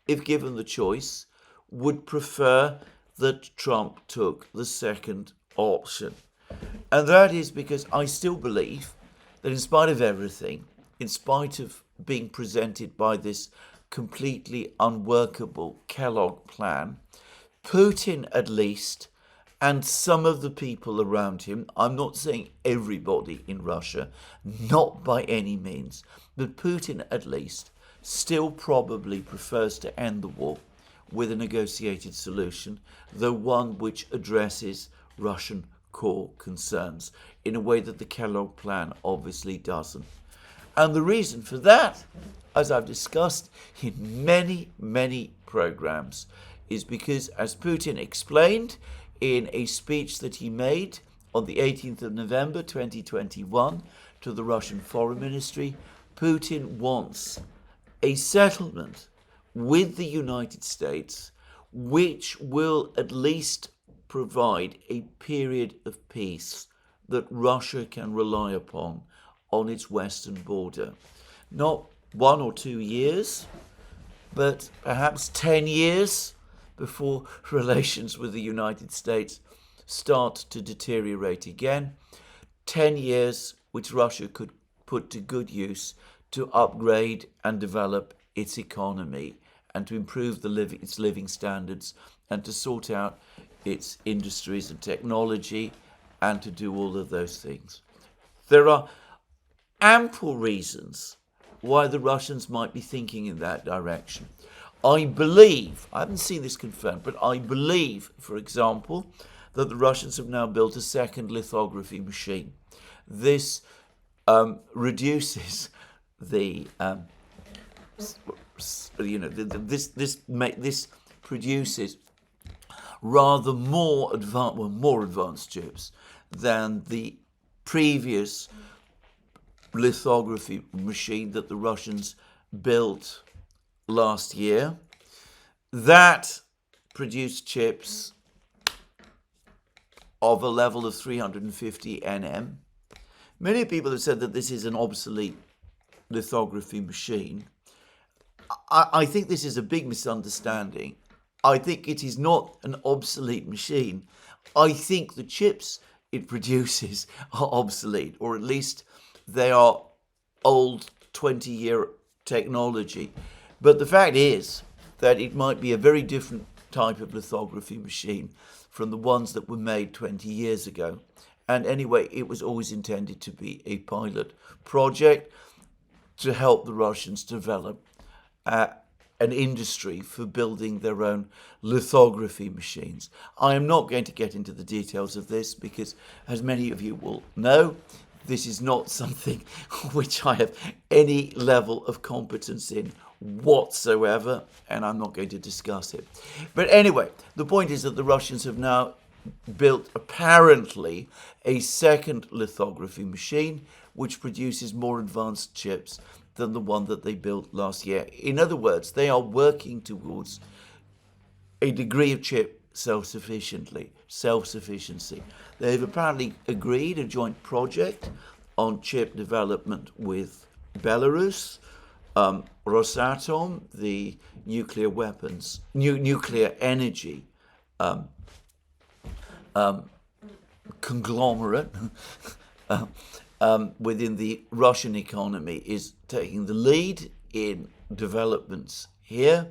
S1: if given the choice, would prefer that Trump took the second option. And that is because I still believe that in spite of everything, in spite of being presented by this completely unworkable Kellogg plan, Putin at least and some of the people around him, I'm not saying everybody in Russia, not by any means, but Putin at least still probably prefers to end the war with a negotiated solution, though one which addresses Russian core concerns in a way that the Kellogg plan obviously doesn't. And the reason for that, as I've discussed in many, many programs, is because, as Putin explained in a speech that he made on the 18th of November 2021 to the Russian Foreign Ministry, Putin wants a settlement with the United States which will at least provide a period of peace that Russia can rely upon on its western border. Not 1 or 2 years, but perhaps 10 years before relations with the United States start to deteriorate again. 10 years which Russia could put to good use to upgrade and develop its economy and to improve its living standards and to sort out its industries and technology and to do all of those things. There are ample reasons why the Russians might be thinking in that direction. I believe, I haven't seen this confirmed, but I believe, for example, that the Russians have now built a second lithography machine. This reduces the, this produces rather more advanced chips than the previous lithography machine that the Russians built last year. That produced chips of a level of 350 nm. Many people have said that this is an obsolete lithography machine. I think this is a big misunderstanding. I think it is not an obsolete machine. I think the chips it produces are obsolete, or at least they are old 20-year technology. But the fact is that it might be a very different type of lithography machine from the ones that were made 20 years ago. And anyway, it was always intended to be a pilot project to help the Russians develop an industry for building their own lithography machines. I am not going to get into the details of this because, as many of you will know, this is not something which I have any level of competence in whatsoever, and I'm not going to discuss it. But anyway, the point is that the Russians have now built apparently a second lithography machine which produces more advanced chips than the one that they built last year. In other words, they are working towards a degree of chip self-sufficiency. They've apparently agreed a joint project on chip development with Belarus, Rosatom, the nuclear energy conglomerate within the Russian economy, is taking the lead in developments here,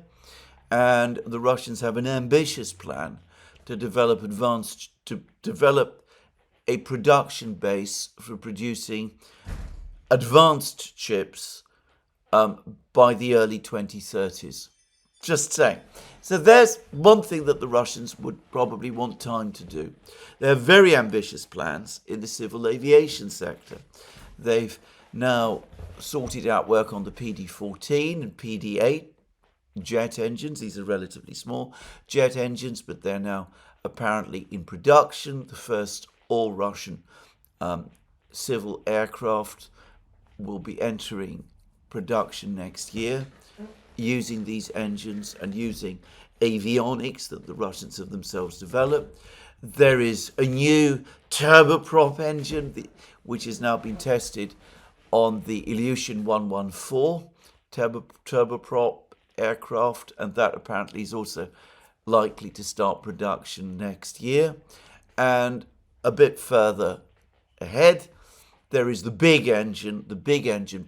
S1: and the Russians have an ambitious plan to develop a production base for producing advanced chips by the early 2030s. Just saying. So there's one thing that the Russians would probably want time to do. They have very ambitious plans in the civil aviation sector. They've now sorted out work on the PD-14 and PD-8 jet engines. These are relatively small jet engines, but they're now apparently in production. The first all-Russian civil aircraft will be entering production next year using these engines and using avionics that the Russians have themselves developed. There is a new turboprop engine which has now been tested on the Ilyushin 114 turboprop aircraft, and that apparently is also likely to start production next year. And a bit further ahead, there is the big engine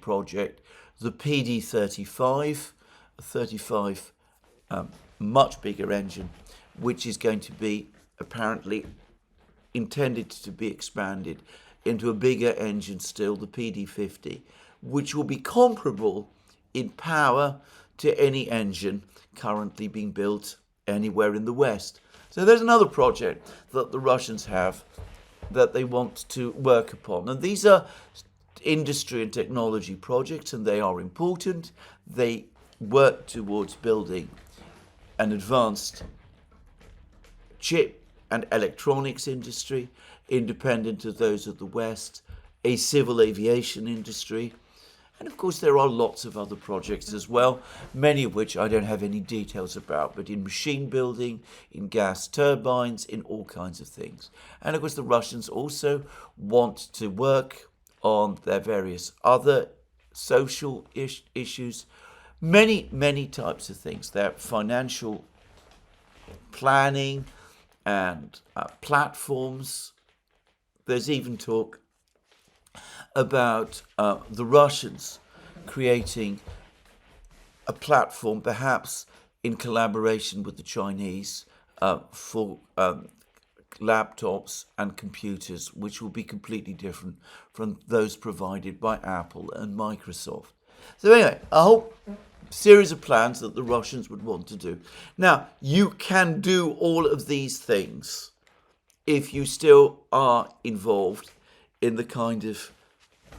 S1: project, the PD-35, a 35 much bigger engine, which is going to be apparently intended to be expanded into a bigger engine still, the PD-50, which will be comparable in power to any engine currently being built anywhere in the West. So there's another project that the Russians have that they want to work upon. And these are industry and technology projects, and they are important. They work towards building an advanced chip and electronics industry, independent of those of the West, a civil aviation industry, and of course there are lots of other projects as well, many of which I don't have any details about, but in machine building, in gas turbines, in all kinds of things. And of course the Russians also want to work on their various other social issues, many types of things. Their financial planning and platforms. There's even talk about the Russians creating a platform, perhaps in collaboration with the Chinese, for laptops and computers, which will be completely different from those provided by Apple and Microsoft. So anyway, a whole series of plans that the Russians would want to do. Now, you can do all of these things if you still are involved in the kind of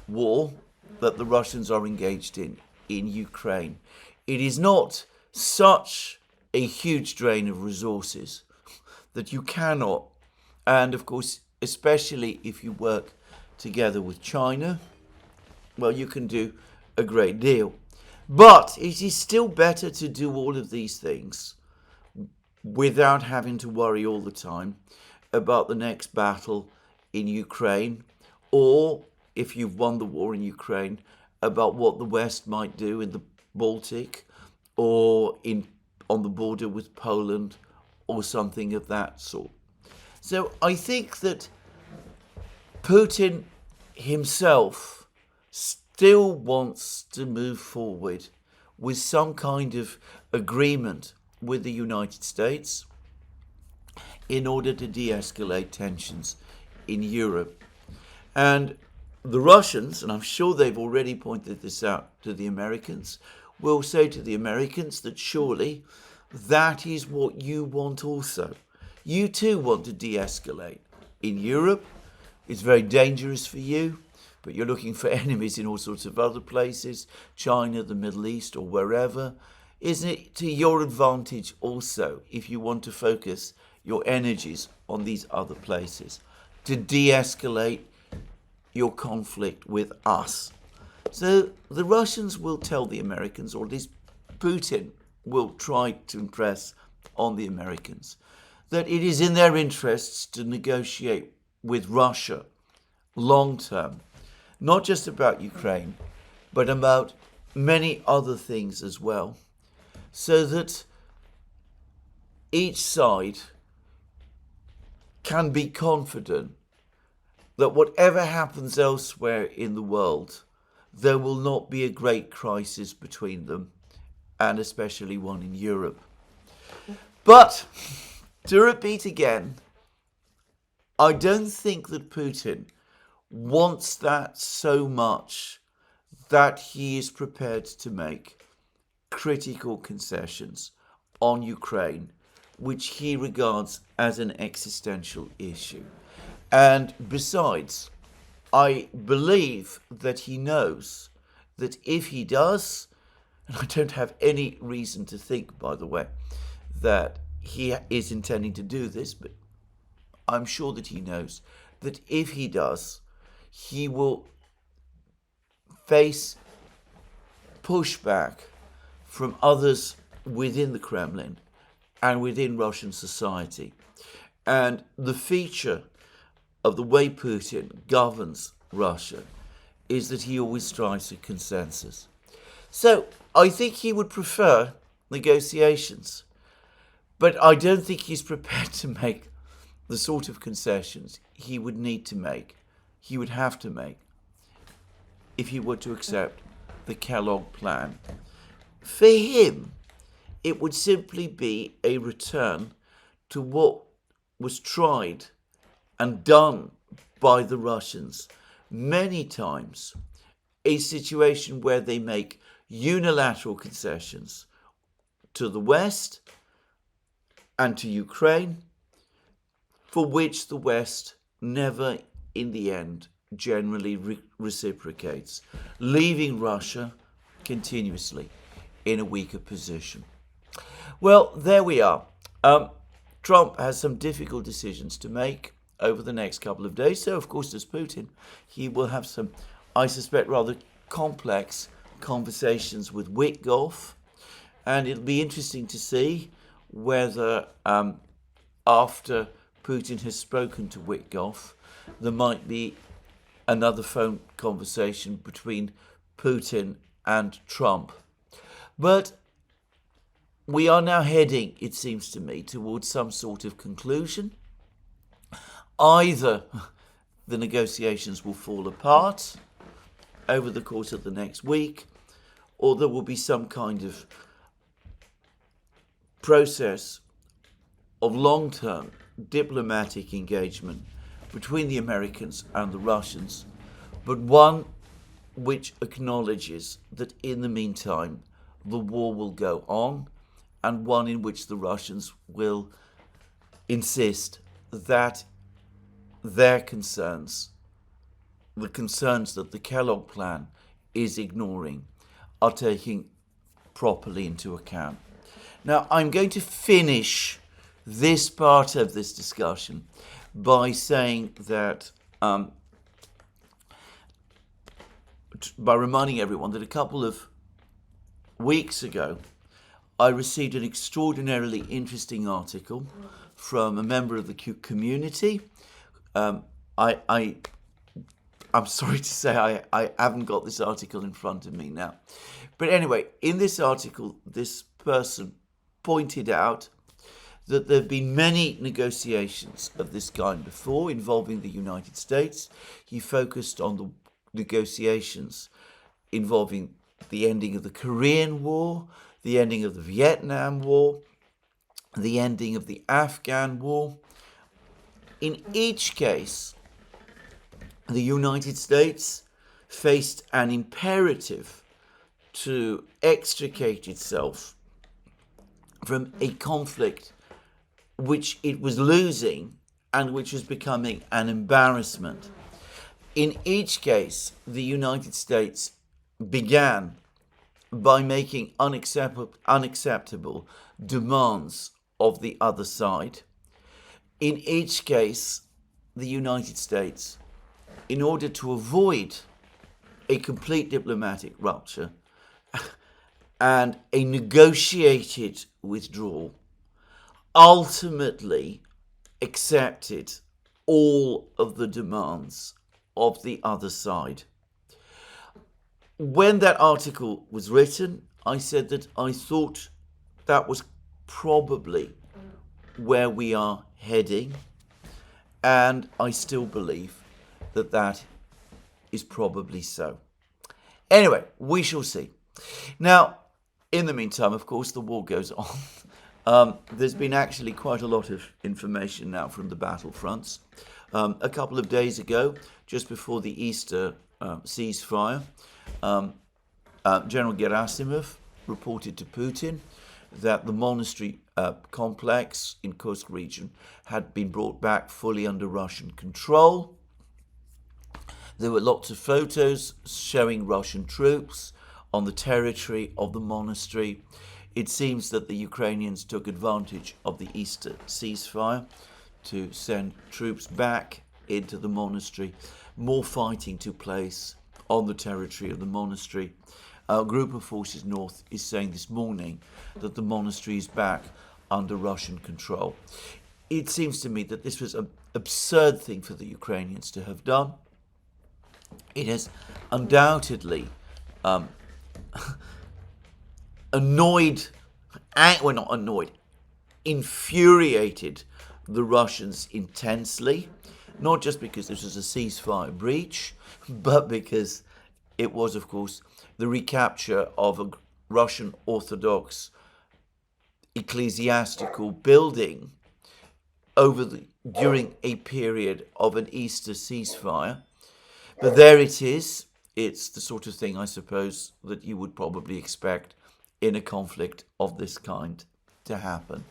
S1: war that the Russians are engaged in Ukraine. It is not such a huge drain of resources that you cannot, and of course, especially if you work together with China, well, you can do a great deal. But it is still better to do all of these things without having to worry all the time about the next battle in Ukraine, or if you've won the war in Ukraine, about what the West might do in the Baltic or on the border with Poland or something of that sort. So I think that Putin himself still wants to move forward with some kind of agreement with the United States in order to de-escalate tensions in Europe. And the Russians, and I'm sure they've already pointed this out to the Americans, will say to the Americans that surely that is what you want also. You too want to de-escalate. In Europe, it's very dangerous for you, but you're looking for enemies in all sorts of other places, China, the Middle East, or wherever. Isn't it to your advantage also, if you want to focus your energies on these other places, to de-escalate your conflict with us? So the Russians will tell the Americans, or at least Putin will try to impress on the Americans, that it is in their interests to negotiate with Russia long term, not just about Ukraine, but about many other things as well, so that each side can be confident that whatever happens elsewhere in the world, there will not be a great crisis between them, and especially one in Europe. But, to repeat again, I don't think that Putin wants that so much that he is prepared to make critical concessions on Ukraine, which he regards as an existential issue. And besides, I believe that he knows that if he does, and I don't have any reason to think, by the way, that he is intending to do this, but I'm sure that he knows that if he does, he will face pushback from others within the Kremlin and within Russian society. And the feature of the way Putin governs Russia is that he always strives for consensus. So I think he would prefer negotiations, but I don't think he's prepared to make the sort of concessions he would need to make, he would have to make, if he were to accept the Kellogg plan. For him, it would simply be a return to what was tried and done by the Russians many times, a situation where they make unilateral concessions to the West and to Ukraine, for which the West never in the end generally reciprocates, leaving Russia continuously in a weaker position. Well, there we are. Trump has some difficult decisions to make over the next couple of days. So, of course, does Putin. He will have some, I suspect, rather complex conversations with Witkoff. And it'll be interesting to see whether after Putin has spoken to Witkoff, there might be another phone conversation between Putin and Trump. But we are now heading, it seems to me, towards some sort of conclusion. Either the negotiations will fall apart over the course of the next week, or there will be some kind of process of long-term diplomatic engagement between the Americans and the Russians, but one which acknowledges that in the meantime the war will go on, and one in which the Russians will insist that their concerns, the concerns that the Kellogg plan is ignoring, are taken properly into account. Now, I'm going to finish this part of this discussion by saying that, by reminding everyone that a couple of weeks ago, I received an extraordinarily interesting article from a member of the community. I'm sorry to say I haven't got this article in front of me now. But anyway, in this article, this person pointed out that there have been many negotiations of this kind before involving the United States. He focused on the negotiations involving the ending of the Korean War, the ending of the Vietnam War, the ending of the Afghan War. In each case, the United States faced an imperative to extricate itself from a conflict which it was losing and which was becoming an embarrassment. In each case, the United States began by making unacceptable demands of the other side. In each case, the United States, in order to avoid a complete diplomatic rupture and a negotiated withdrawal, ultimately accepted all of the demands of the other side. When that article was written, I said that I thought that was probably where we are heading, and I still believe that that is probably so. Anyway, we shall see. Now, in the meantime, of course, the war goes on. There's been actually quite a lot of information now from the battlefronts. A couple of days ago, just before the Easter ceasefire, General Gerasimov reported to Putin that the monastery complex in Kursk region had been brought back fully under Russian control. There were lots of photos showing Russian troops on the territory of the monastery. It seems that the Ukrainians took advantage of the Easter ceasefire to send troops back into the monastery. More fighting took place on the territory of the monastery. A group of forces north is saying this morning that the monastery is back under Russian control. It seems to me that this was an absurd thing for the Ukrainians to have done. It has undoubtedly infuriated the Russians intensely, not just because this was a ceasefire breach, but because it was, of course, the recapture of a Russian Orthodox ecclesiastical building during a period of an Easter ceasefire. But there it is. It's the sort of thing, I suppose, that you would probably expect in a conflict of this kind to happen.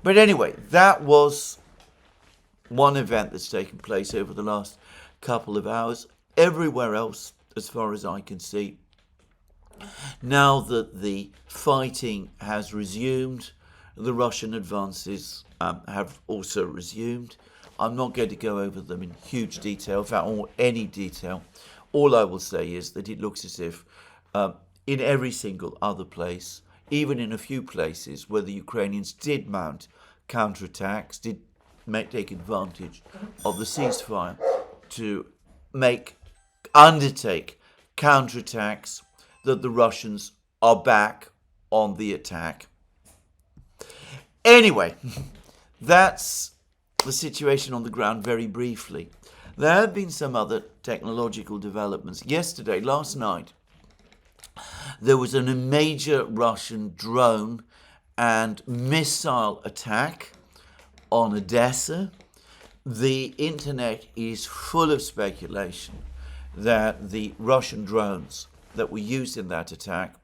S1: But anyway, that was one event that's taken place over the last couple of hours. Everywhere else, as far as I can see, now that the fighting has resumed, the Russian advances have also resumed. I'm not going to go over them in huge detail, in fact, or any detail. All I will say is that it looks as if in every single other place, even in a few places where the Ukrainians did mount counterattacks, did take advantage of the ceasefire to undertake counterattacks, that the Russians are back on the attack. Anyway, that's the situation on the ground very briefly. There have been some other technological developments. Last night, there was a major Russian drone and missile attack on Odessa. The internet is full of speculation that the Russian drones that were used in that attack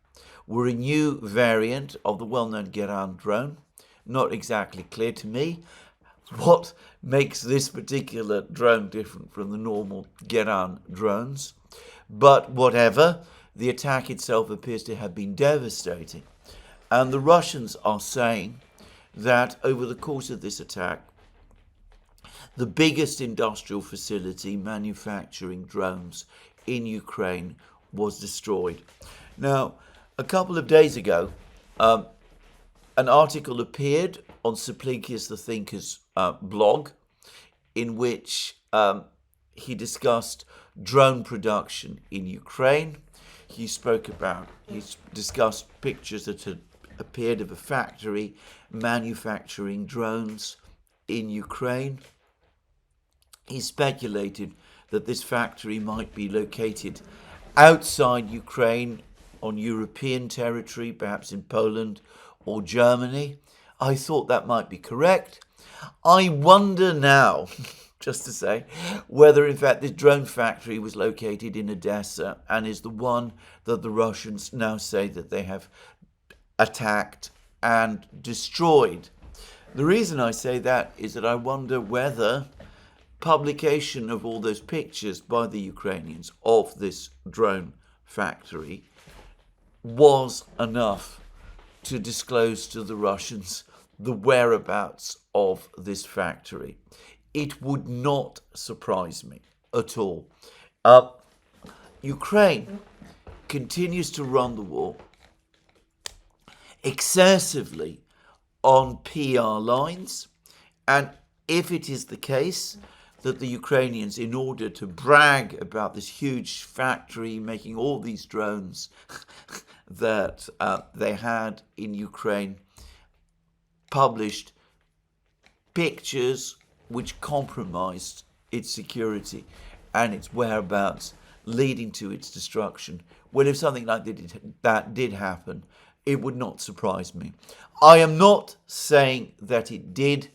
S1: were a new variant of the well-known Duran drone. Not exactly clear to me what makes this particular drone different from the normal Duran drones. But whatever, the attack itself appears to have been devastating. And the Russians are saying that over the course of this attack, the biggest industrial facility manufacturing drones in Ukraine was destroyed. Now, a couple of days ago, an article appeared on Simplicius the Thinker's blog in which he discussed drone production in Ukraine. He discussed pictures that had appeared of a factory manufacturing drones in Ukraine. He speculated that this factory might be located outside Ukraine on European territory, perhaps in Poland or Germany. I thought that might be correct. I wonder now, just to say, whether in fact this drone factory was located in Odessa and is the one that the Russians now say that they have attacked and destroyed. The reason I say that is that I wonder whether publication of all those pictures by the Ukrainians of this drone factory was enough to disclose to the Russians the whereabouts of this factory. It would not surprise me at all. Ukraine continues to run the war excessively on PR lines, and if it is the case that the Ukrainians, in order to brag about this huge factory making all these drones that they had in Ukraine, published pictures which compromised its security and its whereabouts, leading to its destruction. Well, if something like that did happen, it would not surprise me. I am not saying that it did.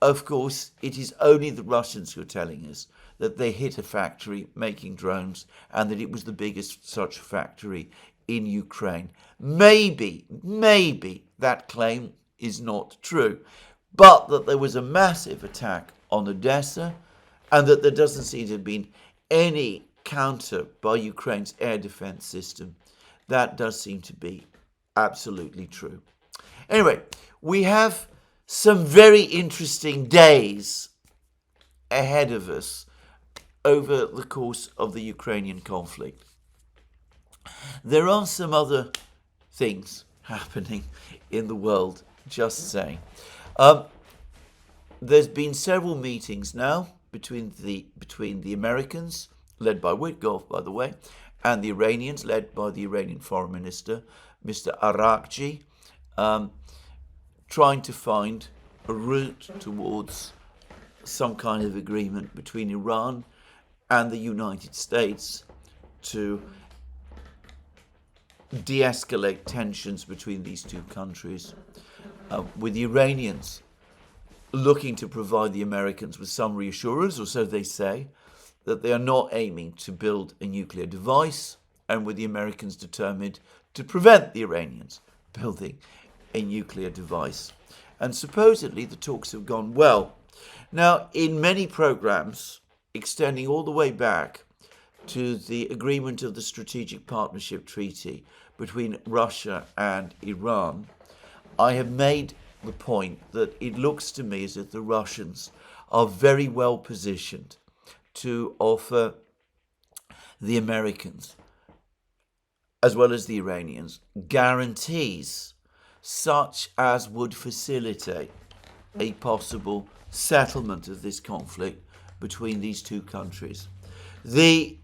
S1: Of course, it is only the Russians who are telling us that they hit a factory making drones and that it was the biggest such factory in Ukraine. Maybe that claim is not true, but that there was a massive attack on Odessa and that there doesn't seem to have been any counter by Ukraine's air defense system. That does seem to be absolutely true. Anyway, we have some very interesting days ahead of us over the course of the Ukrainian conflict. There are some other things happening in the world, just saying. There's been several meetings now between the Americans, led by Witkoff, by the way, and the Iranians, led by the Iranian Foreign Minister, Mr. Arakchi, trying to find a route towards some kind of agreement between Iran and the United States to de-escalate tensions between these two countries, with the Iranians looking to provide the Americans with some reassurance, or so they say, that they are not aiming to build a nuclear device, and with the Americans determined to prevent the Iranians building a nuclear device. And supposedly the talks have gone well. Now, in many programs, extending all the way back to the agreement of the Strategic Partnership Treaty between Russia and Iran, I have made the point that it looks to me as if the Russians are very well positioned to offer the Americans, as well as the Iranians, guarantees such as would facilitate a possible settlement of this conflict between these two countries. The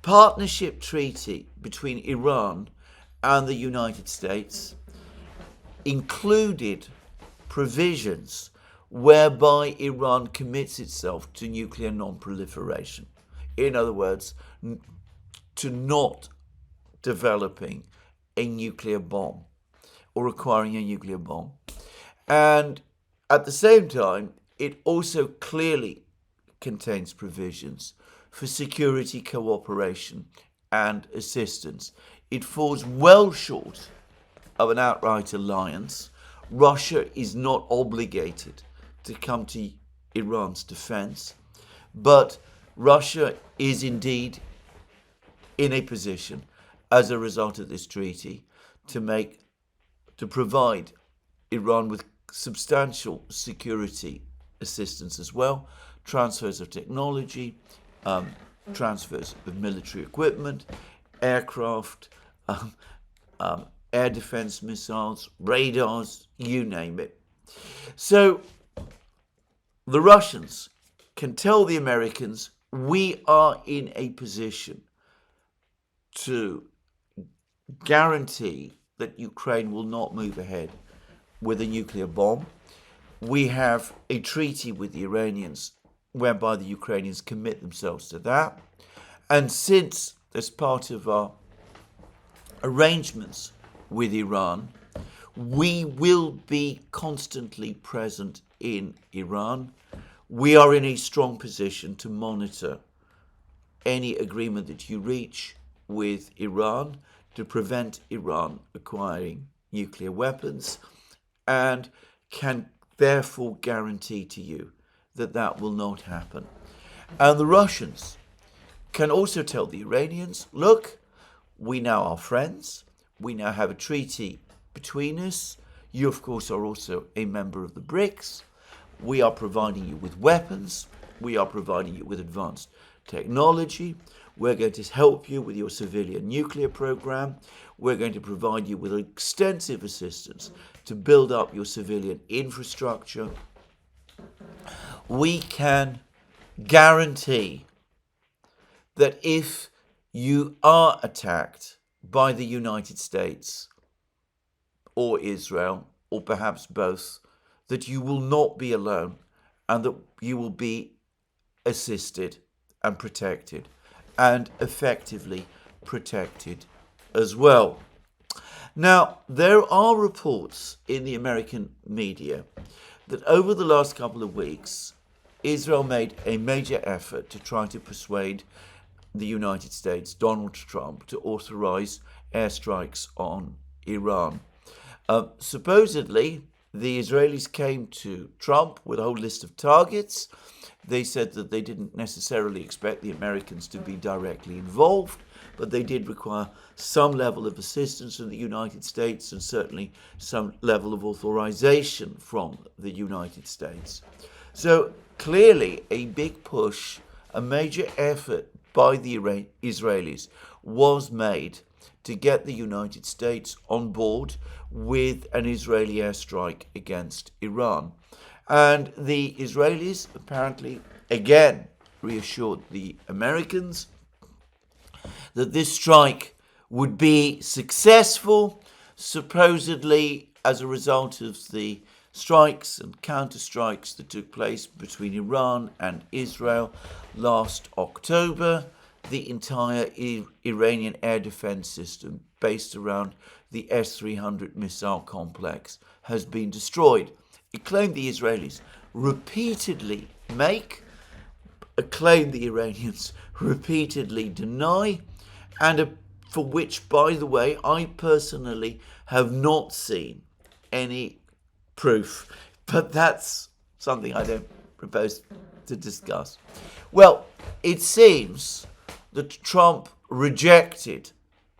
S1: partnership treaty between Iran and the United States included provisions whereby Iran commits itself to nuclear non-proliferation. In other words, to not developing a nuclear bomb or acquiring a nuclear bomb. And at the same time, it also clearly contains provisions for security cooperation and assistance. It falls well short of an outright alliance. Russia is not obligated to come to Iran's defense, but Russia is indeed in a position, as a result of this treaty, to provide Iran with substantial security assistance as well, transfers of technology, transfers of military equipment, aircraft, air defense missiles, radars, you name it. So the Russians can tell the Americans, we are in a position to guarantee that Ukraine will not move ahead with a nuclear bomb. We have a treaty with the Iranians whereby the Ukrainians commit themselves to that. And since, as part of our arrangements with Iran, we will be constantly present in Iran, we are in a strong position to monitor any agreement that you reach with Iran to prevent Iran acquiring nuclear weapons, and can therefore guarantee to you that that will not happen. And the Russians can also tell the Iranians, look, we now are friends, we now have a treaty between us, you of course are also a member of the BRICS, we are providing you with weapons, we are providing you with advanced technology, we're going to help you with your civilian nuclear program, we're going to provide you with extensive assistance to build up your civilian infrastructure. We can guarantee that if you are attacked by the United States or Israel, or perhaps both, that you will not be alone and that you will be assisted and protected, and effectively protected as well. Now, there are reports in the American media that over the last couple of weeks, Israel made a major effort to try to persuade the United States, Donald Trump, to authorize airstrikes on Iran. Supposedly, the Israelis came to Trump with a whole list of targets. They said that they didn't necessarily expect the Americans to be directly involved, but they did require some level of assistance from the United States and certainly some level of authorization from the United States. So clearly a big push, a major effort by the Israelis was made to get the United States on board with an Israeli airstrike against Iran. And the Israelis apparently again reassured the Americans that this strike would be successful, supposedly as a result of the strikes and counter-strikes that took place between Iran and Israel last October. The entire Iranian air defense system based around the S-300 missile complex has been destroyed. It claimed, the Israelis, repeatedly make, a claim the Iranians repeatedly deny, and for which, by the way, I personally have not seen any proof. But that's something I don't propose to discuss. Well, it seems that Trump rejected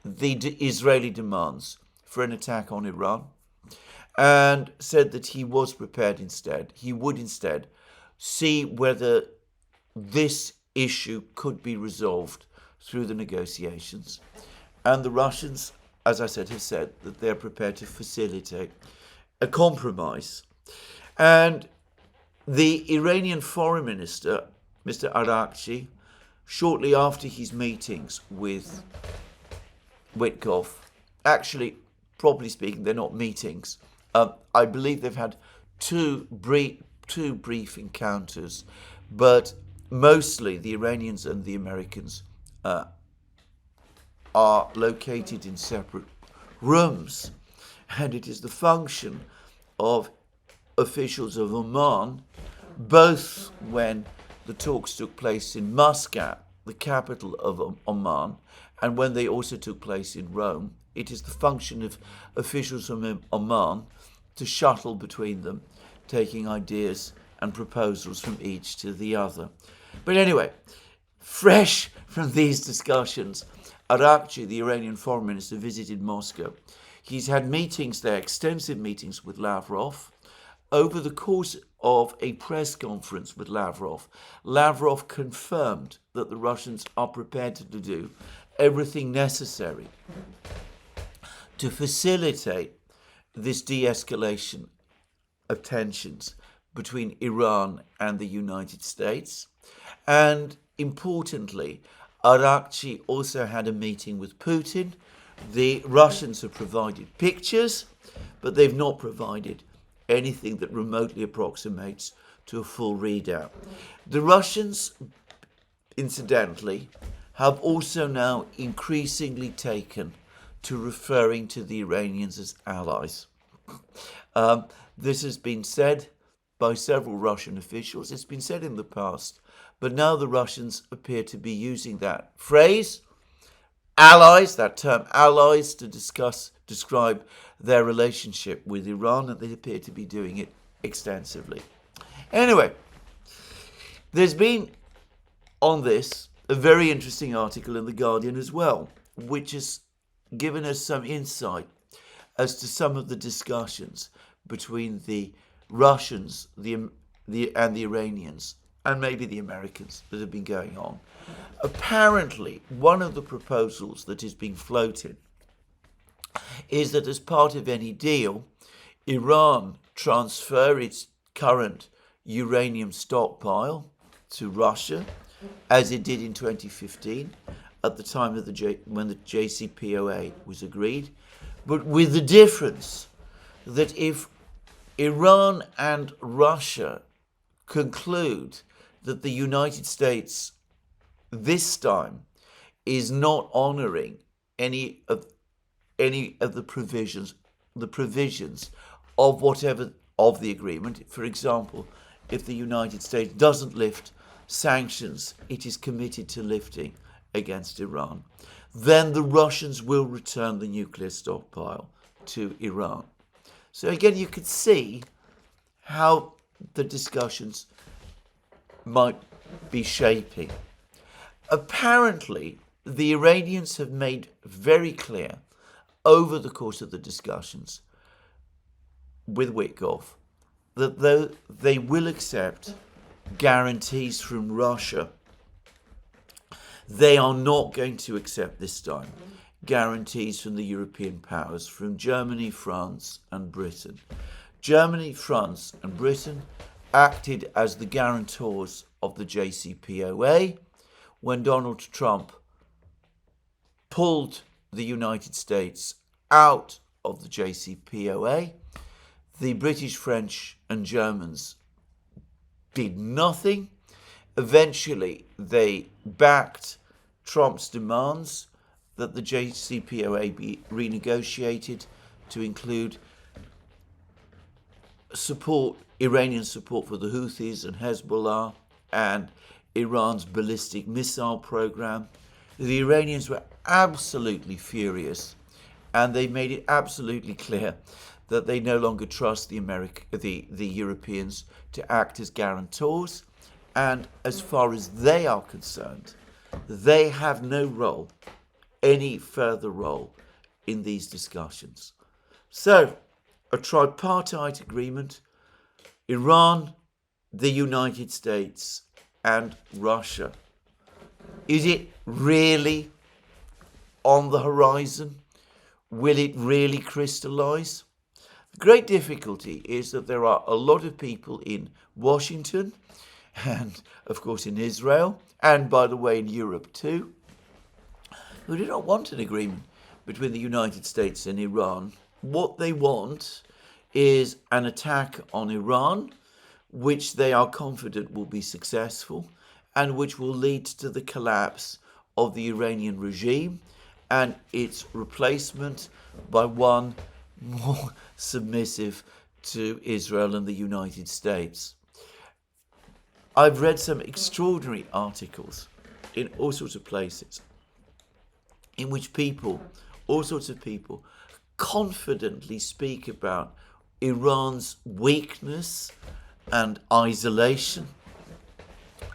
S1: the Israeli demands for an attack on Iran and said that he was prepared instead. He would instead see whether this issue could be resolved through the negotiations. And the Russians, as I said, have said that they're prepared to facilitate a compromise. And the Iranian foreign minister, Mr. Arakchi, shortly after his meetings with Witkoff, actually, properly speaking, they're not meetings. I believe they've had two brief encounters, but mostly the Iranians and the Americans are located in separate rooms, and it is the function of officials of Oman, both when the talks took place in Muscat, the capital of Oman, and when they also took place in Rome. It is the function of officials from Oman to shuttle between them, taking ideas and proposals from each to the other. But anyway, fresh from these discussions, Arakchi, the Iranian foreign minister, visited Moscow. He's had meetings there, extensive meetings with Lavrov. Over the course of a press conference with Lavrov, Lavrov confirmed that the Russians are prepared to do everything necessary to facilitate this de-escalation of tensions between Iran and the United States. And importantly, Arakchi also had a meeting with Putin. The Russians have provided pictures, but they've not provided anything that remotely approximates to a full readout. The Russians, incidentally, have also now increasingly taken to referring to the Iranians as allies. This has been said by several Russian officials. It's been said in the past, but now the Russians appear to be using that phrase, allies, that term allies, to describe their relationship with Iran, and they appear to be doing it extensively. Anyway, there's been on this a very interesting article in The Guardian as well, which has given us some insight as to some of the discussions between the Russians and the Iranians, and maybe the Americans, that have been going on. Apparently, one of the proposals that is being floated is that as part of any deal, Iran transfer its current uranium stockpile to Russia, as it did in 2015, at the time of when the JCPOA was agreed, but with the difference that if Iran and Russia conclude that the United States this time is not honouring any of the provisions of whatever of the agreement. For example, if the United States doesn't lift sanctions it is committed to lifting against Iran, then the Russians will return the nuclear stockpile to Iran. So again, you could see how the discussions might be shaping. Apparently, the Iranians have made very clear over the course of the discussions with Witkoff that they will accept guarantees from Russia, they are not going to accept this time guarantees from the European powers, from Germany, France and Britain. Germany, France and Britain acted as the guarantors of the JCPOA when Donald Trump pulled the United States out of the JCPOA. The British, French and Germans did nothing. Eventually, they backed Trump's demands that the JCPOA be renegotiated to include support Iranian support for the Houthis and Hezbollah, and Iran's ballistic missile program. The Iranians were absolutely furious, and they made it absolutely clear that they no longer trust the Europeans to act as guarantors, and as far as they are concerned, they have no role, any further role in these discussions. So, a tripartite agreement, Iran, the United States, and Russia. Is it really on the horizon? Will it really crystallize? The great difficulty is that there are a lot of people in Washington, and of course in Israel, and by the way in Europe too, who do not want an agreement between the United States and Iran. What they want is an attack on Iran, which they are confident will be successful, and which will lead to the collapse of the Iranian regime and its replacement by one more submissive to Israel and the United States. I've read some extraordinary articles in all sorts of places in which people, all sorts of people, confidently speak about Iran's weakness and isolation,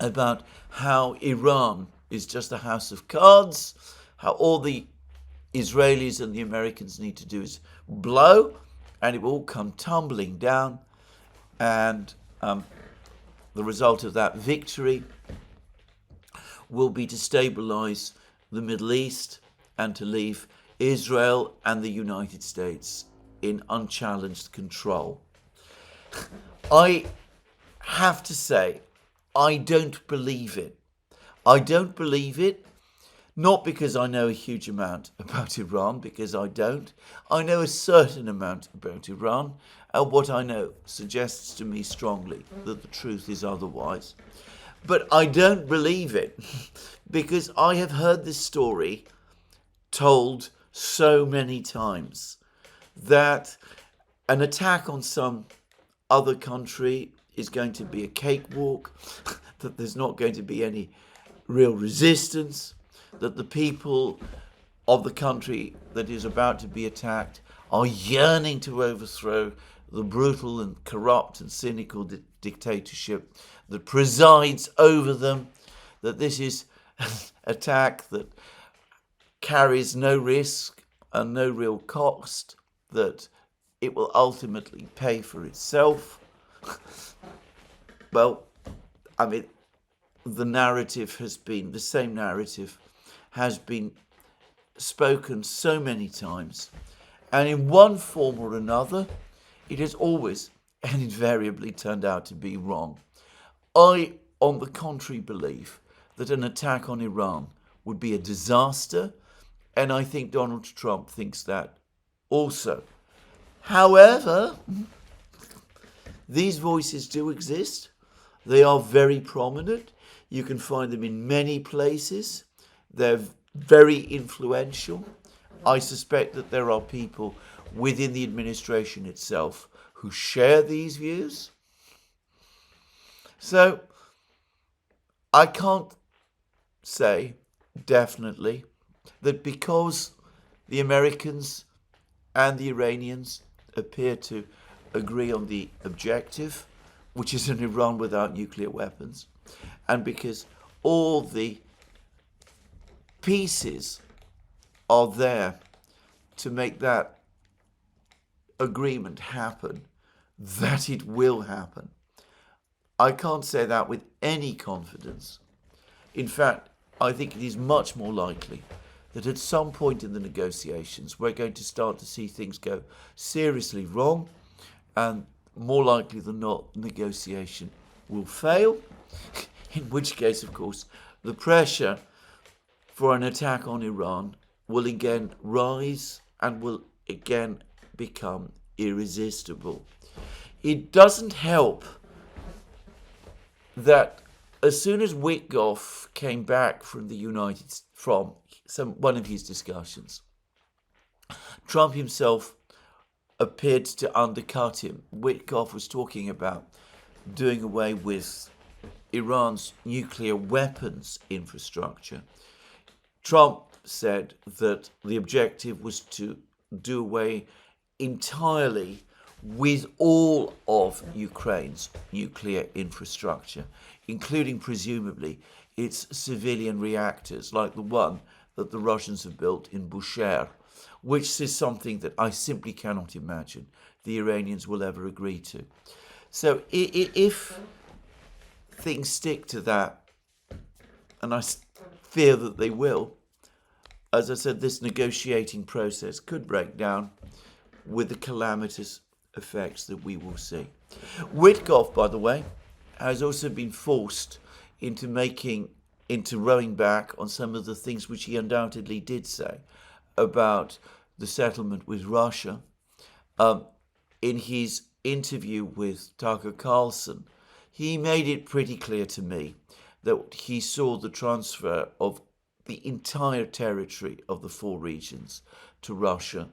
S1: about how Iran is just a house of cards, how all the Israelis and the Americans need to do is blow, and it will all come tumbling down, and the result of that victory will be to stabilize the Middle East and to leave Israel and the United States in unchallenged control. I have to say, I don't believe it. I don't believe it, not because I know a huge amount about Iran, because I don't. I know a certain amount about Iran, and what I know suggests to me strongly that the truth is otherwise. But I don't believe it because I have heard this story told so many times that an attack on some other country is going to be a cakewalk, that there's not going to be any real resistance, that the people of the country that is about to be attacked are yearning to overthrow the brutal and corrupt and cynical dictatorship that presides over them, that this is an attack that carries no risk and no real cost, that it will ultimately pay for itself. Well, I mean, the narrative has been, the same narrative has been spoken so many times, and in one form or another, it has always and invariably turned out to be wrong. I, on the contrary, believe that an attack on Iran would be a disaster, and I think Donald Trump thinks that also. However, these voices do exist. They are very prominent. You can find them in many places. They're very influential. I suspect that there are people within the administration itself who share these views. So I can't say definitely that because the Americans and the Iranians appear to agree on the objective, which is an Iran without nuclear weapons, and because all the pieces are there to make that agreement happen, that it will happen. I can't say that with any confidence. In fact, I think it is much more likely that at some point in the negotiations, we're going to start to see things go seriously wrong, and more likely than not, negotiation will fail, in which case, of course, the pressure for an attack on Iran will again rise and will again become irresistible. It doesn't help that as soon as Witkoff came back from one of his discussions, Trump himself appeared to undercut him. Witkoff was talking about doing away with Iran's nuclear weapons infrastructure. Trump said that the objective was to do away entirely with all of Ukraine's nuclear infrastructure, including presumably its civilian reactors, like the one that the Russians have built in Bushehr, which is something that I simply cannot imagine the Iranians will ever agree to. So if things stick to that, and I fear that they will, as I said, this negotiating process could break down with the calamitous effects that we will see. Witkoff, by the way, has also been forced into rowing back on some of the things which he undoubtedly did say about the settlement with Russia. In his interview with Tucker Carlson, he made it pretty clear to me that he saw the transfer of the entire territory of the four regions to Russia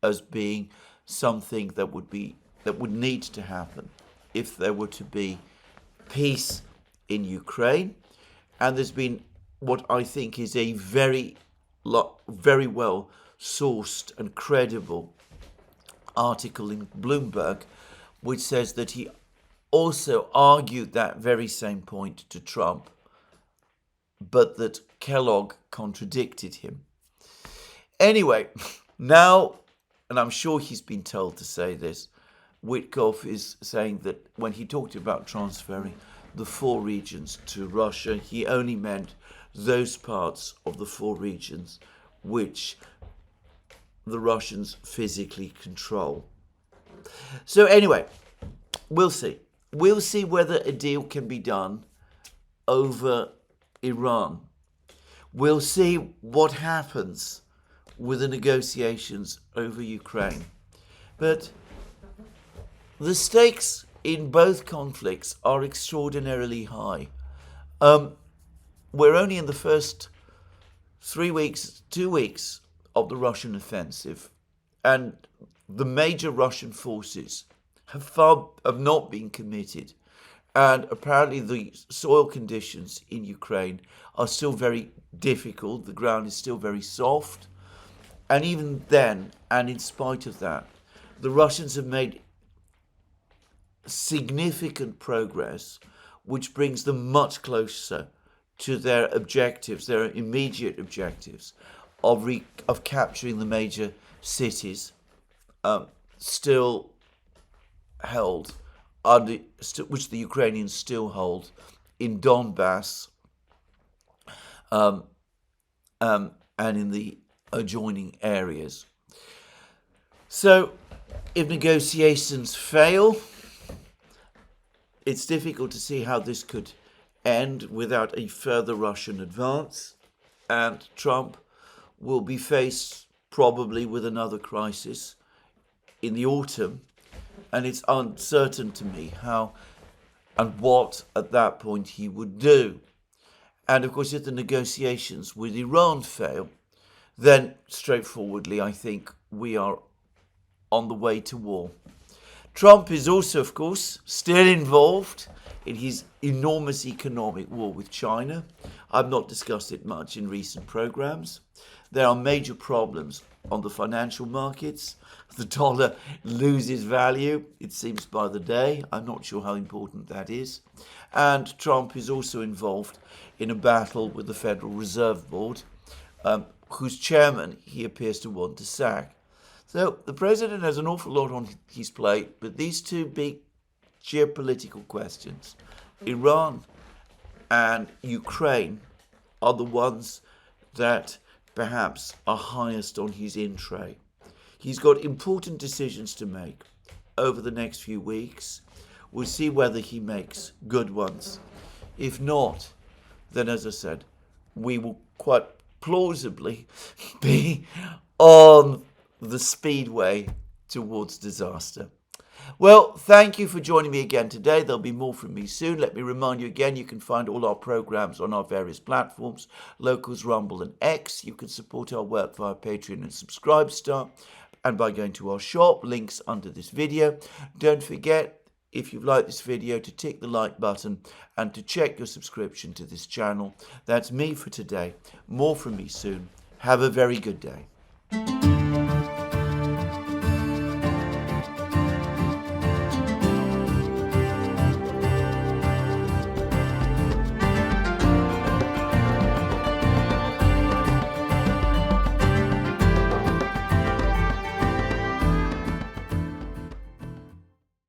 S1: as being something that would need to happen if there were to be peace in Ukraine. And there's been what I think is a very well sourced and credible article in Bloomberg, which says that he also argued that very same point to Trump, but that Kellogg contradicted him. Anyway, now, and I'm sure he's been told to say this, Witkoff is saying that when he talked about transferring the four regions to Russia, he only meant those parts of the four regions which the Russians physically control. So anyway, we'll see. We'll see whether a deal can be done over Iran. We'll see what happens with the negotiations over Ukraine. But the stakes in both conflicts are extraordinarily high. We're only in the first 2 weeks of the Russian offensive, and the major Russian forces have not been committed. And apparently the soil conditions in Ukraine are still very difficult. The ground is still very soft. And even then, and in spite of that, the Russians have made significant progress, which brings them much closer to their objectives, their immediate objectives of capturing the major cities still held, which the Ukrainians still hold in Donbass and in the adjoining areas. So if negotiations fail, it's difficult to see how this could end without a further Russian advance, and Trump will be faced probably with another crisis in the autumn, and it's uncertain to me how and what at that point he would do. And of course, if the negotiations with Iran fail, then straightforwardly I think we are on the way to war. Trump is also, of course, still involved in his enormous economic war with China. I've not discussed it much in recent programs. There are major problems on the financial markets. The dollar loses value, it seems, by the day. I'm not sure how important that is. And Trump is also involved in a battle with the Federal Reserve Board, whose chairman he appears to want to sack. So the president has an awful lot on his plate, but these two big geopolitical questions, Iran and Ukraine, are the ones that perhaps are highest on his in tray. He's got important decisions to make over the next few weeks. We'll see whether he makes good ones. If not, then, as I said, we will quite plausibly be on the speedway towards disaster. Well, thank you for joining me again today. There'll be more from me soon. Let me remind you again, you can find all our programs on our various platforms, Locals, Rumble and X. You can support our work via Patreon and Subscribestar. and by going to our shop, links under this video. Don't forget, if you've liked this video, to tick the like button and to check your subscription to this channel. That's me for today. More from me soon. Have a very good day.